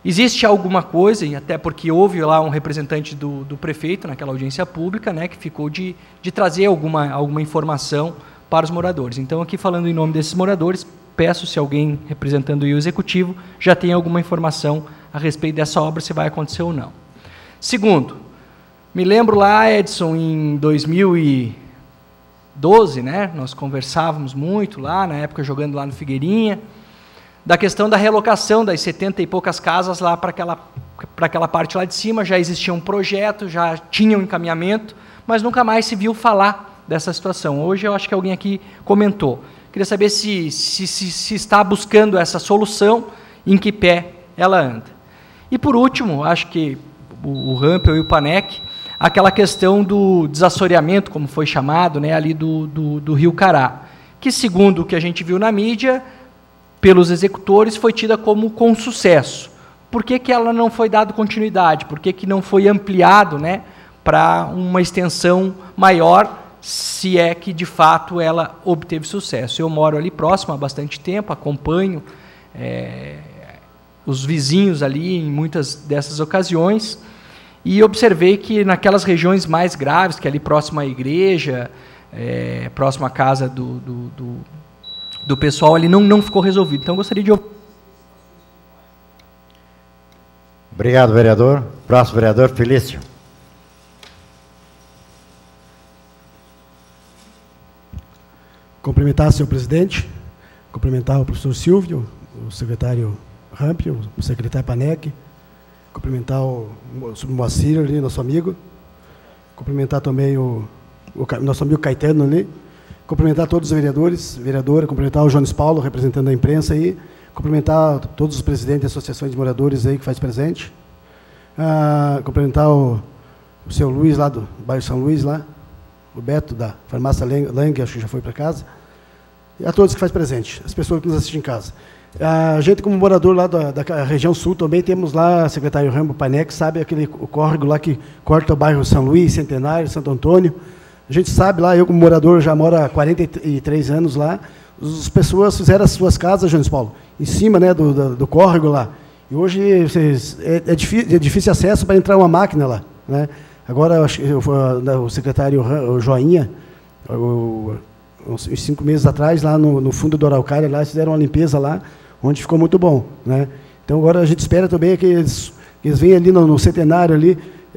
Existe alguma coisa, e até porque houve lá um representante do prefeito naquela audiência pública, né, que ficou de trazer alguma informação para os moradores. Então, aqui falando em nome desses moradores, peço se alguém representando o executivo já tem alguma informação a respeito dessa obra, se vai acontecer ou não. Segundo, me lembro lá, Edson, em 2012, né, nós conversávamos muito lá, na época jogando lá no Figueirinha, da questão da relocação das 70 e poucas casas lá para aquela parte lá de cima. Já existia um projeto, já tinha um encaminhamento, mas nunca mais se viu falar dessa situação. Hoje eu acho que alguém aqui comentou. Queria saber se está buscando essa solução, em que pé ela anda. E por último, acho que o Rampel e o Panec, aquela questão do desassoreamento, como foi chamado, né, ali do Rio Cará, que segundo o que a gente viu na mídia, pelos executores, foi tida como com sucesso. Por que ela não foi dada continuidade? Por que não foi ampliado, né, para uma extensão maior, se é que, de fato, ela obteve sucesso? Eu moro ali próximo há bastante tempo, acompanho os vizinhos ali em muitas dessas ocasiões, e observei que naquelas regiões mais graves, que é ali próximo à igreja, próximo à casa do pessoal, ali não ficou resolvido. Então, gostaria de... Obrigado, vereador. Próximo vereador, Felício. Cumprimentar, senhor presidente, cumprimentar o professor Silvio, o secretário Rampel, o secretário Panec, cumprimentar o Moacir ali, nosso amigo, cumprimentar também o nosso amigo Caetano ali, cumprimentar todos os vereadores, vereadora, cumprimentar o Jones Paulo, representando a imprensa aí, cumprimentar todos os presidentes de associações de moradores aí que faz presente, cumprimentar o seu Luiz lá do bairro São Luís lá, o Beto da farmácia Lang, acho que já foi para casa, e a todos que faz presente, as pessoas que nos assistem em casa. A gente, como morador lá da região sul, também temos lá, secretário Rambo Panec, sabe o córrego lá que corta o bairro São Luís, Centenário, Santo Antônio. A gente sabe lá, eu como morador já moro há 43 anos lá, as pessoas fizeram as suas casas, Jones Paulo, em cima, né, do córrego lá. E hoje é difícil acesso para entrar uma máquina lá, né? Agora, o secretário Joinha, uns 5 meses atrás, lá no fundo do Araucária, lá fizeram uma limpeza lá, onde ficou muito bom, né? Então, agora a gente espera também que eles venham ali no Centenário,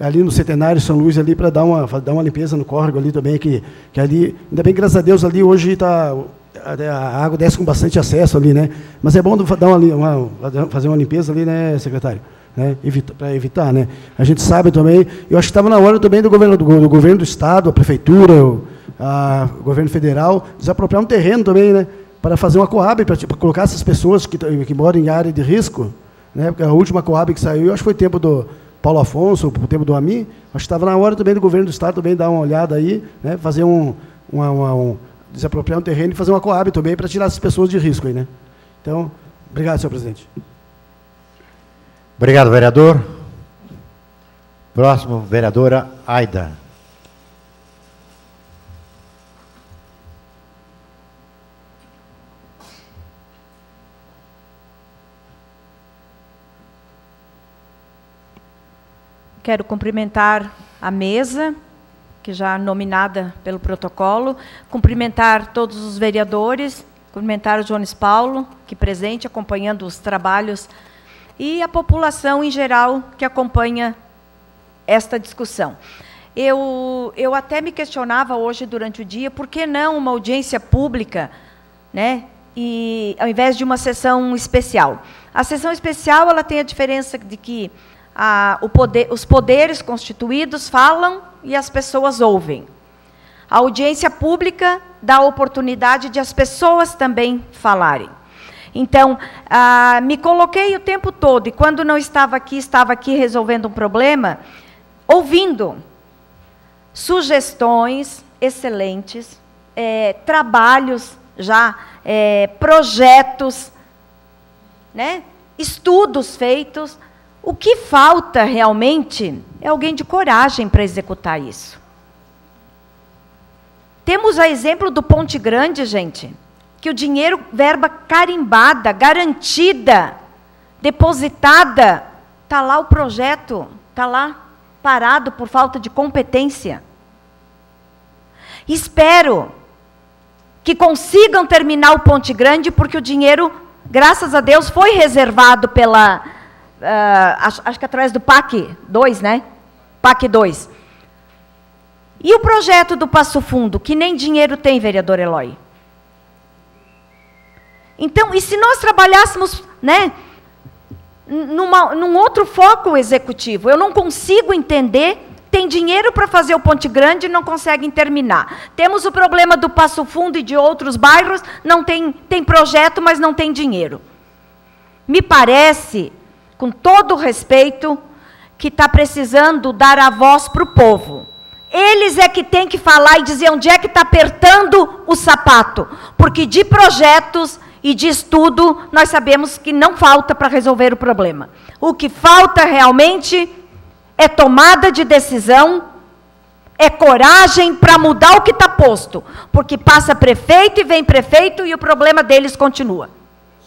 ali no Centenário, São Luís, ali, para dar uma limpeza no córrego ali também, que ali, ainda bem, graças a Deus, ali hoje a água desce com bastante acesso ali, né? Mas é bom fazer uma limpeza ali, né, secretário? Né? Para evitar, né? A gente sabe também, eu acho que estava na hora também do governo do Estado, a Prefeitura, o governo federal, desapropriar um terreno também, né? Para fazer uma Coab, para colocar essas pessoas que moram em área de risco, né? Porque a última Coab que saiu, eu acho que foi tempo do Paulo Afonso, o tempo do AMI, acho que estava na hora também do governo do Estado também dar uma olhada aí, né? Fazer desapropriar um terreno e fazer uma Coab também para tirar essas pessoas de risco aí, né? Então, obrigado, senhor presidente. Obrigado, vereador. Próximo, vereadora Aida. Quero cumprimentar a mesa, que já nominada pelo protocolo, cumprimentar todos os vereadores, cumprimentar o Jones Paulo, que presente, acompanhando os trabalhos, e a população em geral que acompanha esta discussão. Eu até me questionava hoje durante o dia, por que não uma audiência pública, né, e, ao invés de uma sessão especial? A sessão especial ela tem a diferença de que os poderes constituídos falam e as pessoas ouvem. A audiência pública dá a oportunidade de as pessoas também falarem. Então, me coloquei o tempo todo, e quando não estava aqui resolvendo um problema, ouvindo sugestões excelentes, trabalhos já, projetos, né? Estudos feitos. O que falta realmente é alguém de coragem para executar isso. Temos a exemplo do Ponte Grande, gente, que o dinheiro, verba carimbada, garantida, depositada, está lá o projeto, está lá parado por falta de competência. Espero que consigam terminar o Ponte Grande, porque o dinheiro, graças a Deus, foi reservado pela, acho que através do PAC 2, né? PAC 2. E o projeto do Passo Fundo, que nem dinheiro tem, vereador Eloy? Então, e se nós trabalhássemos, né, num outro foco executivo? Eu não consigo entender. Tem dinheiro para fazer o Ponte Grande e não conseguem terminar. Temos o problema do Passo Fundo e de outros bairros, não tem projeto, mas não tem dinheiro. Me parece, com todo o respeito, que está precisando dar a voz para o povo. Eles é que têm que falar e dizer onde é que está apertando o sapato, porque de projetos e de estudo nós sabemos que não falta para resolver o problema. O que falta realmente é tomada de decisão, é coragem para mudar o que está posto, porque passa prefeito e vem prefeito e o problema deles continua.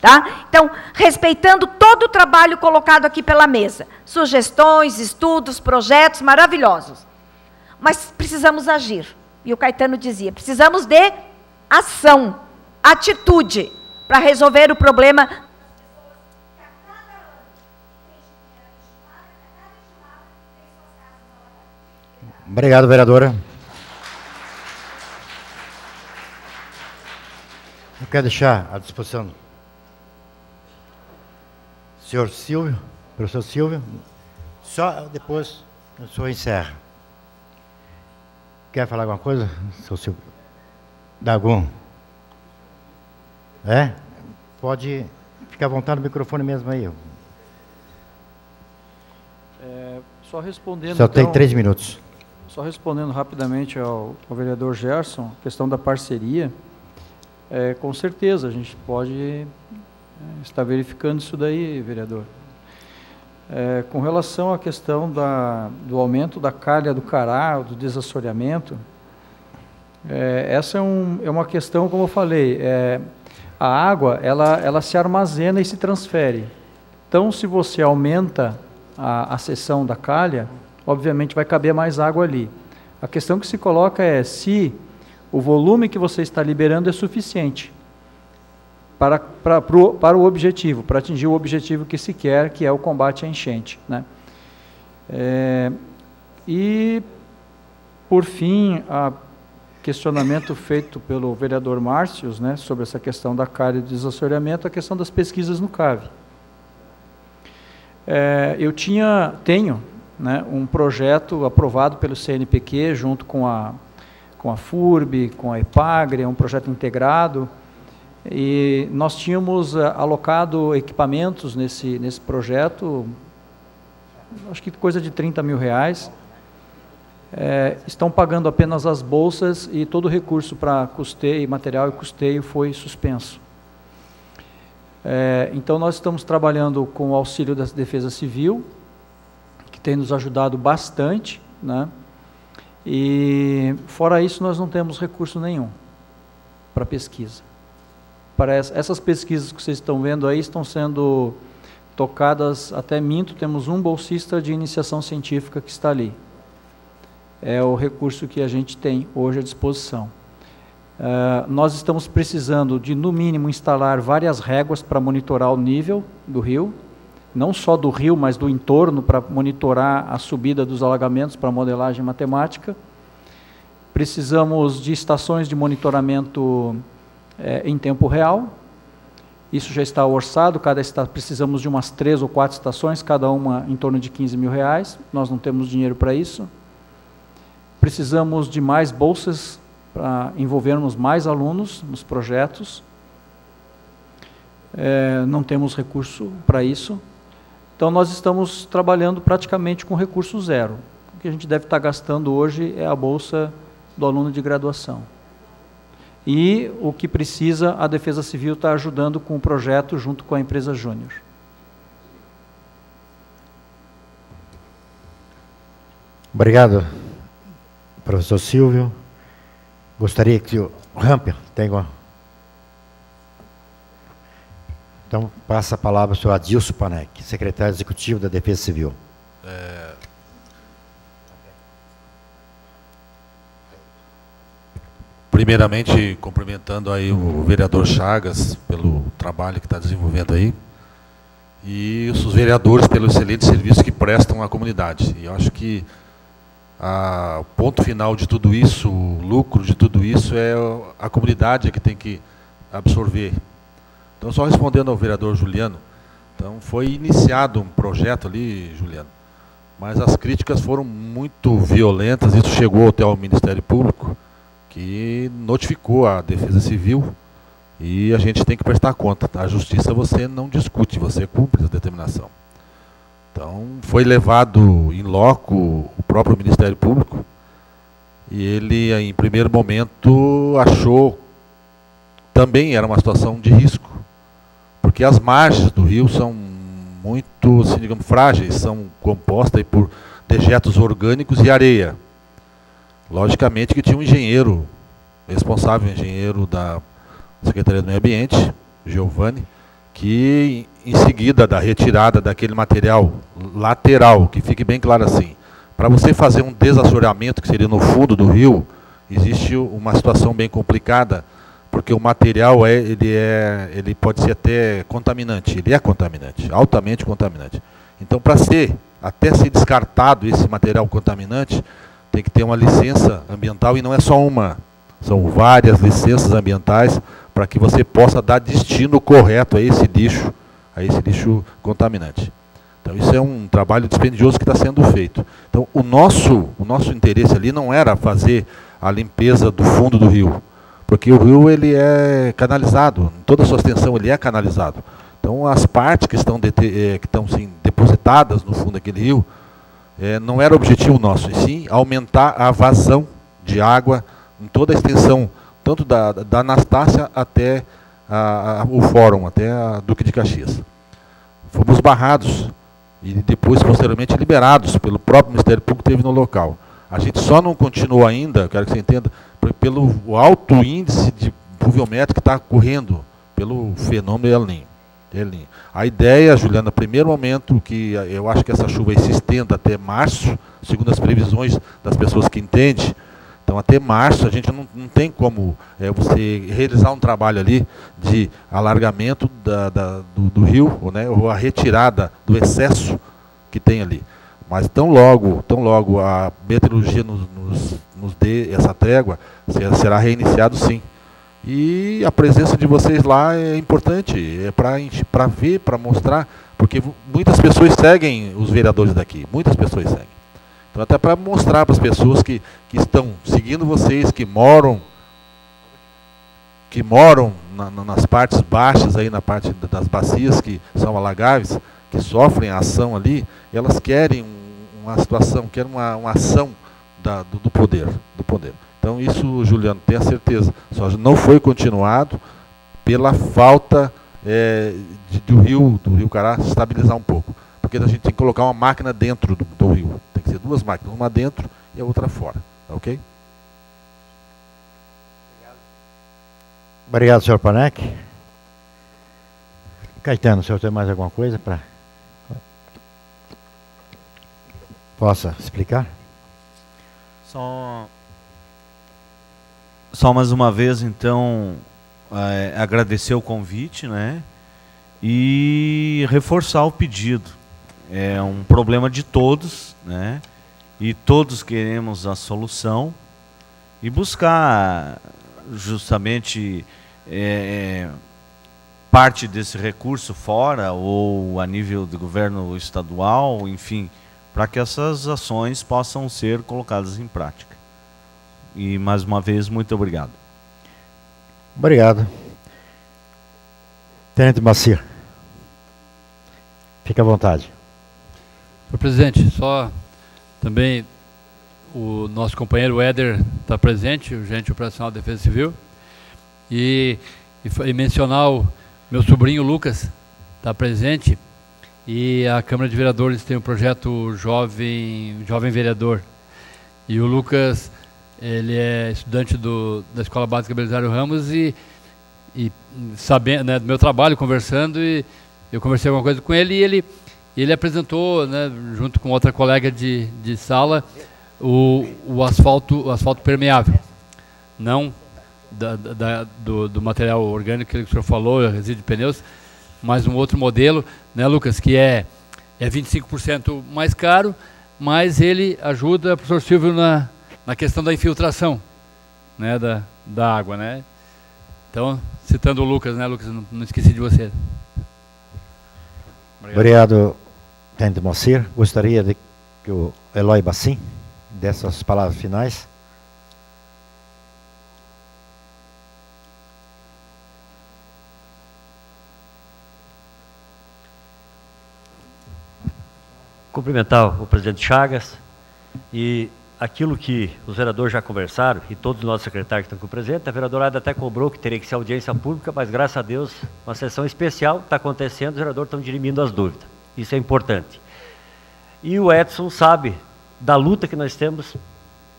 Tá? Então, respeitando todo o trabalho colocado aqui pela mesa, sugestões, estudos, projetos maravilhosos, mas precisamos agir. E o Caetano dizia, precisamos de ação, atitude, para resolver o problema. Obrigado, vereadora. Eu quero deixar à disposição do senhor Silvio, professor Silvio, só depois o senhor encerra. Quer falar alguma coisa, senhor Silvio? Dagum? Pode ficar à vontade no microfone mesmo aí. Só respondendo. Só tem 3 minutos. Só respondendo rapidamente ao vereador Gerson, a questão da parceria, com certeza a gente pode estar verificando isso daí, vereador. Com relação à questão do aumento da calha do cará, do desassoreamento, essa é uma questão, como eu falei, a água ela se armazena e se transfere. Então, se você aumenta a seção da calha, obviamente vai caber mais água ali. A questão que se coloca é se o volume que você está liberando é suficiente para o objetivo, para atingir o objetivo que se quer, que é o combate à enchente, né? E, por fim, a questionamento feito pelo vereador Márcios, né, sobre essa questão da calha e do desassoreamento, a questão das pesquisas no CAV. Eu tenho, né, um projeto aprovado pelo CNPq, junto com a FURB, com a EPAGRE, é um projeto integrado, e nós tínhamos alocado equipamentos nesse projeto, acho que coisa de R$30 mil. Estão pagando apenas as bolsas e todo o recurso para custeio, material e custeio foi suspenso. Então, nós estamos trabalhando com o auxílio da Defesa Civil, que tem nos ajudado bastante, né? E, fora isso, nós não temos recurso nenhum para pesquisa. Para essas pesquisas que vocês estão vendo aí, estão sendo tocadas, até minto, temos um bolsista de iniciação científica que está ali. É o recurso que a gente tem hoje à disposição. Nós estamos precisando de, no mínimo, instalar várias réguas para monitorar o nível do rio, não só do rio, mas do entorno, para monitorar a subida dos alagamentos para modelagem matemática. Precisamos de estações de monitoramento em tempo real. Isso já está orçado, precisamos de umas 3 ou 4 estações, cada uma em torno de R$15 mil. Nós não temos dinheiro para isso. Precisamos de mais bolsas para envolvermos mais alunos nos projetos. Não temos recurso para isso. Então, nós estamos trabalhando praticamente com recurso zero. que a gente deve estar gastando hoje é a bolsa do aluno de graduação. E o que precisa, a Defesa Civil está ajudando com o projeto junto com a empresa Júnior. Obrigado, professor Silvio. Gostaria que o Ramper tenha... Então, passa a palavra ao senhor Adilson Panek, secretário executivo da Defesa Civil. Primeiramente, cumprimentando aí o vereador Chagas pelo trabalho que está desenvolvendo aí e os vereadores pelo excelente serviço que prestam à comunidade. E eu acho que o ponto final de tudo isso, o lucro de tudo isso é a comunidade que tem que absorver. Então, só respondendo ao vereador Juliano, então foi iniciado um projeto ali, Juliano, mas as críticas foram muito violentas, isso chegou até ao Ministério Público, que notificou a Defesa Civil e a gente tem que prestar conta. A justiça você não discute, você cumpre a determinação. Então, foi levado em loco o próprio Ministério Público e ele, em primeiro momento, achou também era uma situação de risco, porque as margens do rio são muito, assim, digamos, frágeis, são compostas por dejetos orgânicos e areia. Logicamente que tinha um engenheiro, responsável engenheiro da Secretaria do Meio Ambiente, Giovanni, que em seguida da retirada daquele material lateral, que fique bem claro assim, para você fazer um desassoreamento, que seria no fundo do rio, existe uma situação bem complicada, porque o material ele pode ser até contaminante, ele é contaminante, altamente contaminante. Então, para até ser descartado esse material contaminante, tem que ter uma licença ambiental, e não é só uma, são várias licenças ambientais para que você possa dar destino correto a esse lixo contaminante. Então, isso é um trabalho dispendioso que está sendo feito. Então, o nosso interesse ali não era fazer a limpeza do fundo do rio, porque o rio ele é canalizado, em toda a sua extensão ele é canalizado. Então, as partes que estão sim, depositadas no fundo daquele rio, não era objetivo nosso, e sim aumentar a vazão de água em toda a extensão, tanto da Anastácia até o Fórum, até a Duque de Caxias. Fomos barrados e depois, posteriormente, liberados pelo próprio Ministério Público que teve no local. A gente só não continuou ainda, quero que você entenda, pelo alto índice de pluviométrico que está ocorrendo pelo fenômeno El Niño. A ideia, Juliana, no primeiro momento, que eu acho que essa chuva se estenda até março, segundo as previsões das pessoas que entendem. Então, até março, a gente não tem como você realizar um trabalho ali de alargamento do rio, ou a retirada do excesso que tem ali. Mas tão logo a meteorologia nos dê essa trégua, será reiniciado sim. E a presença de vocês lá é importante, é para ver, para mostrar, porque muitas pessoas seguem os vereadores daqui, muitas pessoas seguem. Então, até para mostrar para as pessoas que estão seguindo vocês, que moram nas partes baixas, aí na parte das bacias que são alagáveis, que sofrem a ação ali, elas querem uma situação, querem uma ação do poder. Então, isso, Juliano, tenha certeza, só não foi continuado pela falta do rio Cará se estabilizar um pouco. Porque a gente tem que colocar uma máquina dentro do rio. Tem que ser duas máquinas, uma dentro e a outra fora. Ok? Obrigado, senhor Panek. Caetano, o senhor tem mais alguma coisa para... Possa explicar? Só mais uma vez, então, agradecer o convite, né? E reforçar o pedido. É um problema de todos, né? E todos queremos a solução e buscar justamente parte desse recurso fora ou a nível do governo estadual, enfim, para que essas ações possam ser colocadas em prática. E, mais uma vez, muito obrigado. Obrigado. Tenente Macir, fique à vontade. Senhor presidente, só também o nosso companheiro Éder está presente, o gerente operacional da Defesa Civil, e mencionar o meu sobrinho Lucas, está presente, e a Câmara de Vereadores tem o projeto Jovem Vereador. E o Lucas, ele é estudante da Escola Básica Belisário Ramos e sabendo, né, do meu trabalho, conversando, e eu conversei alguma coisa com ele, e ele apresentou, né, junto com outra colega de sala, o asfalto permeável, não do material orgânico que o senhor falou, resíduo de pneus, mas um outro modelo, né, Lucas, que é 25% mais caro, mas ele ajuda, professor Silvio, na questão da infiltração, né, da água, né? Então, citando o Lucas, né, Lucas, não esqueci de você. Obrigado, tenente Moacir. Gostaria de que o Eloy Bassim desse as palavras finais. Cumprimentar o presidente Chagas e aquilo que os vereadores já conversaram, e todos os nossos secretários que estão aqui presentes, a vereadora Ada até cobrou que teria que ser audiência pública, mas graças a Deus, uma sessão especial está acontecendo, os vereadores estão dirimindo as dúvidas. Isso é importante. E o Edson sabe da luta que nós temos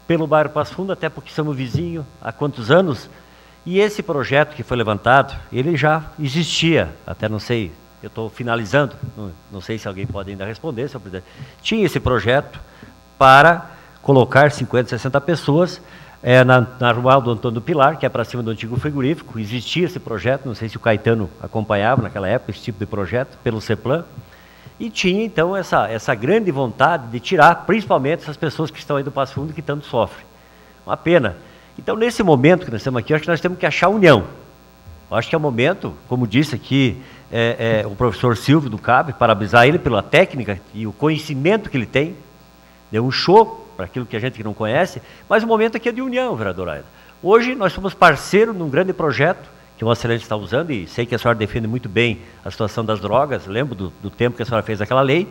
pelo bairro Passo Fundo, até porque somos vizinhos há quantos anos, e esse projeto que foi levantado, ele já existia, até não sei, eu estou finalizando, não sei se alguém pode ainda responder, senhor presidente. Tinha esse projeto para colocar 50, 60 pessoas na rua do Antônio do Pilar, que é para cima do antigo frigorífico. Existia esse projeto, não sei se o Caetano acompanhava naquela época esse tipo de projeto, pelo CEPLAN. E tinha, então, essa grande vontade de tirar, principalmente, essas pessoas que estão aí do Passo Fundo, que tanto sofrem. Uma pena. Então, nesse momento que nós estamos aqui, eu acho que nós temos que achar união. Eu acho que é o momento, como disse aqui o professor Silvio do CAB, parabenizar ele pela técnica e o conhecimento que ele tem. Deu um show para aquilo que a gente não conhece, mas o momento aqui é de união, vereadora Aida. Hoje nós somos parceiros num grande projeto que o Excelente está usando, e sei que a senhora defende muito bem a situação das drogas, lembro do tempo que a senhora fez aquela lei.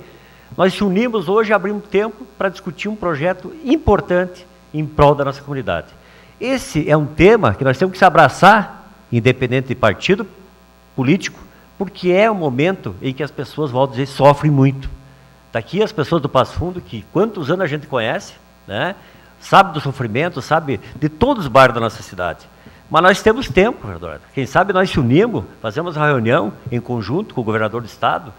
Nós se unimos hoje, abrimos tempo para discutir um projeto importante em prol da nossa comunidade. Esse é um tema que nós temos que se abraçar, independente de partido político, porque é um momento em que as pessoas, volto a dizer, sofrem muito. Está aqui as pessoas do Passo Fundo, que quantos anos a gente conhece, né? Sabe do sofrimento, sabe de todos os bairros da nossa cidade. Mas nós temos tempo, vereador. Quem sabe nós se unimos, fazemos uma reunião em conjunto com o governador do estado.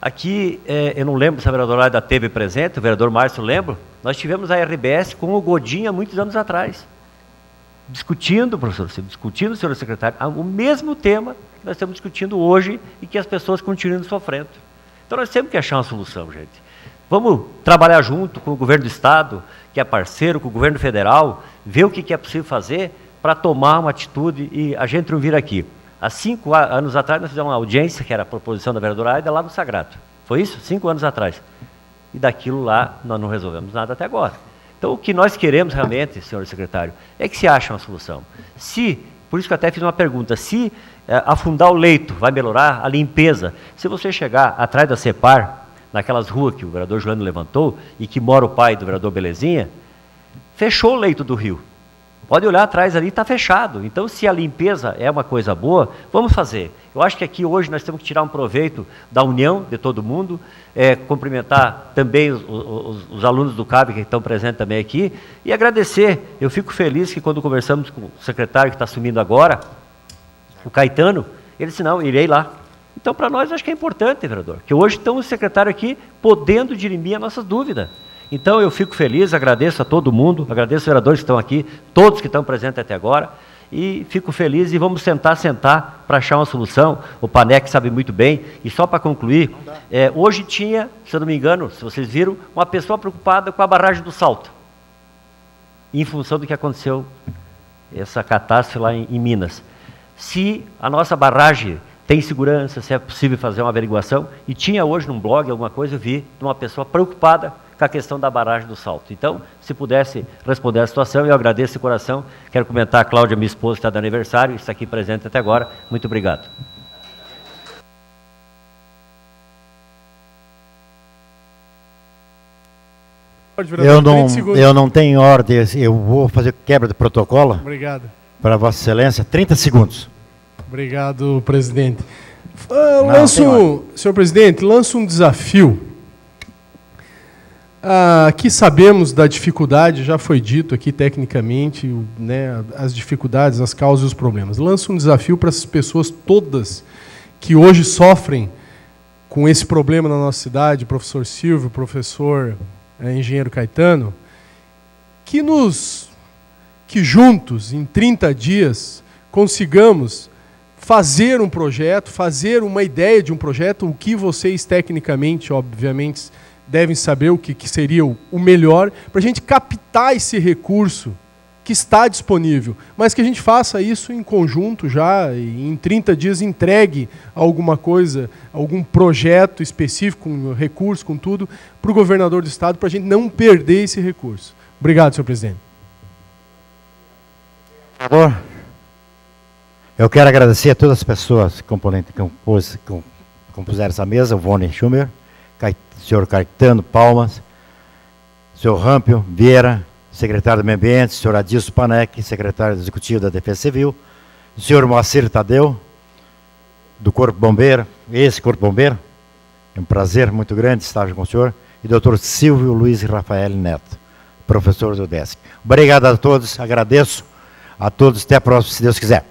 Aqui, eu não lembro se a vereadora ainda teve presente, o vereador Márcio lembra, nós tivemos a RBS com o Godinho há muitos anos atrás. Discutindo, professor, discutindo, senhor secretário, o mesmo tema que nós estamos discutindo hoje e que as pessoas continuam sofrendo. Então nós temos que achar uma solução, gente. Vamos trabalhar junto com o governo do estado, que é parceiro, com o governo federal, ver o que é possível fazer para tomar uma atitude e a gente não vir aqui. Há 5 anos atrás nós fizemos uma audiência, que era a proposição da vereadora Aida, lá no Sagrado. Foi isso? 5 anos atrás. E daquilo lá nós não resolvemos nada até agora. Então o que nós queremos realmente, senhor secretário, é que se ache uma solução. Por isso que eu até fiz uma pergunta, se afundar o leito vai melhorar a limpeza, se você chegar atrás da CEPAR, naquelas ruas que o vereador Joano levantou, e que mora o pai do vereador Belezinha, fechou o leito do rio. Pode olhar atrás ali, está fechado. Então, se a limpeza é uma coisa boa, vamos fazer. Eu acho que aqui hoje nós temos que tirar um proveito da união de todo mundo, cumprimentar também os alunos do CAB que estão presentes também aqui, e agradecer. Eu fico feliz que quando conversamos com o secretário que está assumindo agora, o Caetano, ele disse, não, irei lá. Então, para nós, acho que é importante, vereador, que hoje estamos o secretário aqui podendo dirimir as nossas dúvidas. Então, eu fico feliz, agradeço a todo mundo, agradeço os vereadores que estão aqui, todos que estão presentes até agora, e fico feliz e vamos sentar para achar uma solução. O PANEC sabe muito bem, e só para concluir, hoje tinha, se eu não me engano, se vocês viram, uma pessoa preocupada com a barragem do Salto, em função do que aconteceu, essa catástrofe lá em Minas. Se a nossa barragem tem segurança, se é possível fazer uma averiguação, e tinha hoje num blog alguma coisa, eu vi de uma pessoa preocupada com a questão da barragem do Salto. Então, se pudesse responder a situação, eu agradeço de coração. Quero comentar a Cláudia, minha esposa, que está de aniversário, está aqui presente até agora. Muito obrigado. Eu não tenho ordem, eu vou fazer quebra de protocolo. Obrigado. Para Vossa Excelência, 30 segundos. Obrigado, presidente. Senhor presidente, lanço um desafio. Aqui sabemos da dificuldade, já foi dito aqui tecnicamente, né, as dificuldades, as causas e os problemas. Lanço um desafio para as pessoas todas que hoje sofrem com esse problema na nossa cidade, professor Silvio, professor engenheiro Caetano, que juntos, em 30 dias, consigamos fazer um projeto, fazer uma ideia de um projeto, o que vocês tecnicamente, obviamente, devem saber o que seria o melhor, para a gente captar esse recurso que está disponível, mas que a gente faça isso em conjunto já, e em 30 dias entregue alguma coisa, algum projeto específico, com recurso, com tudo, para o governador do estado, para a gente não perder esse recurso. Obrigado, senhor presidente. Por favor. Eu quero agradecer a todas as pessoas que compuseram essa mesa, o Vone Schumer, senhor Caetano Palmas, senhor Rampio Vieira, secretário do Meio Ambiente, senhor Adilson Panec, secretário executivo da Defesa Civil, o senhor Moacir Tadeu, do Corpo Bombeiro, ex-Corpo Bombeiro, é um prazer muito grande estar com o senhor, e doutor Silvio Luiz Rafael Neto, professor do DESC. Obrigado a todos, agradeço a todos, até a próxima, se Deus quiser.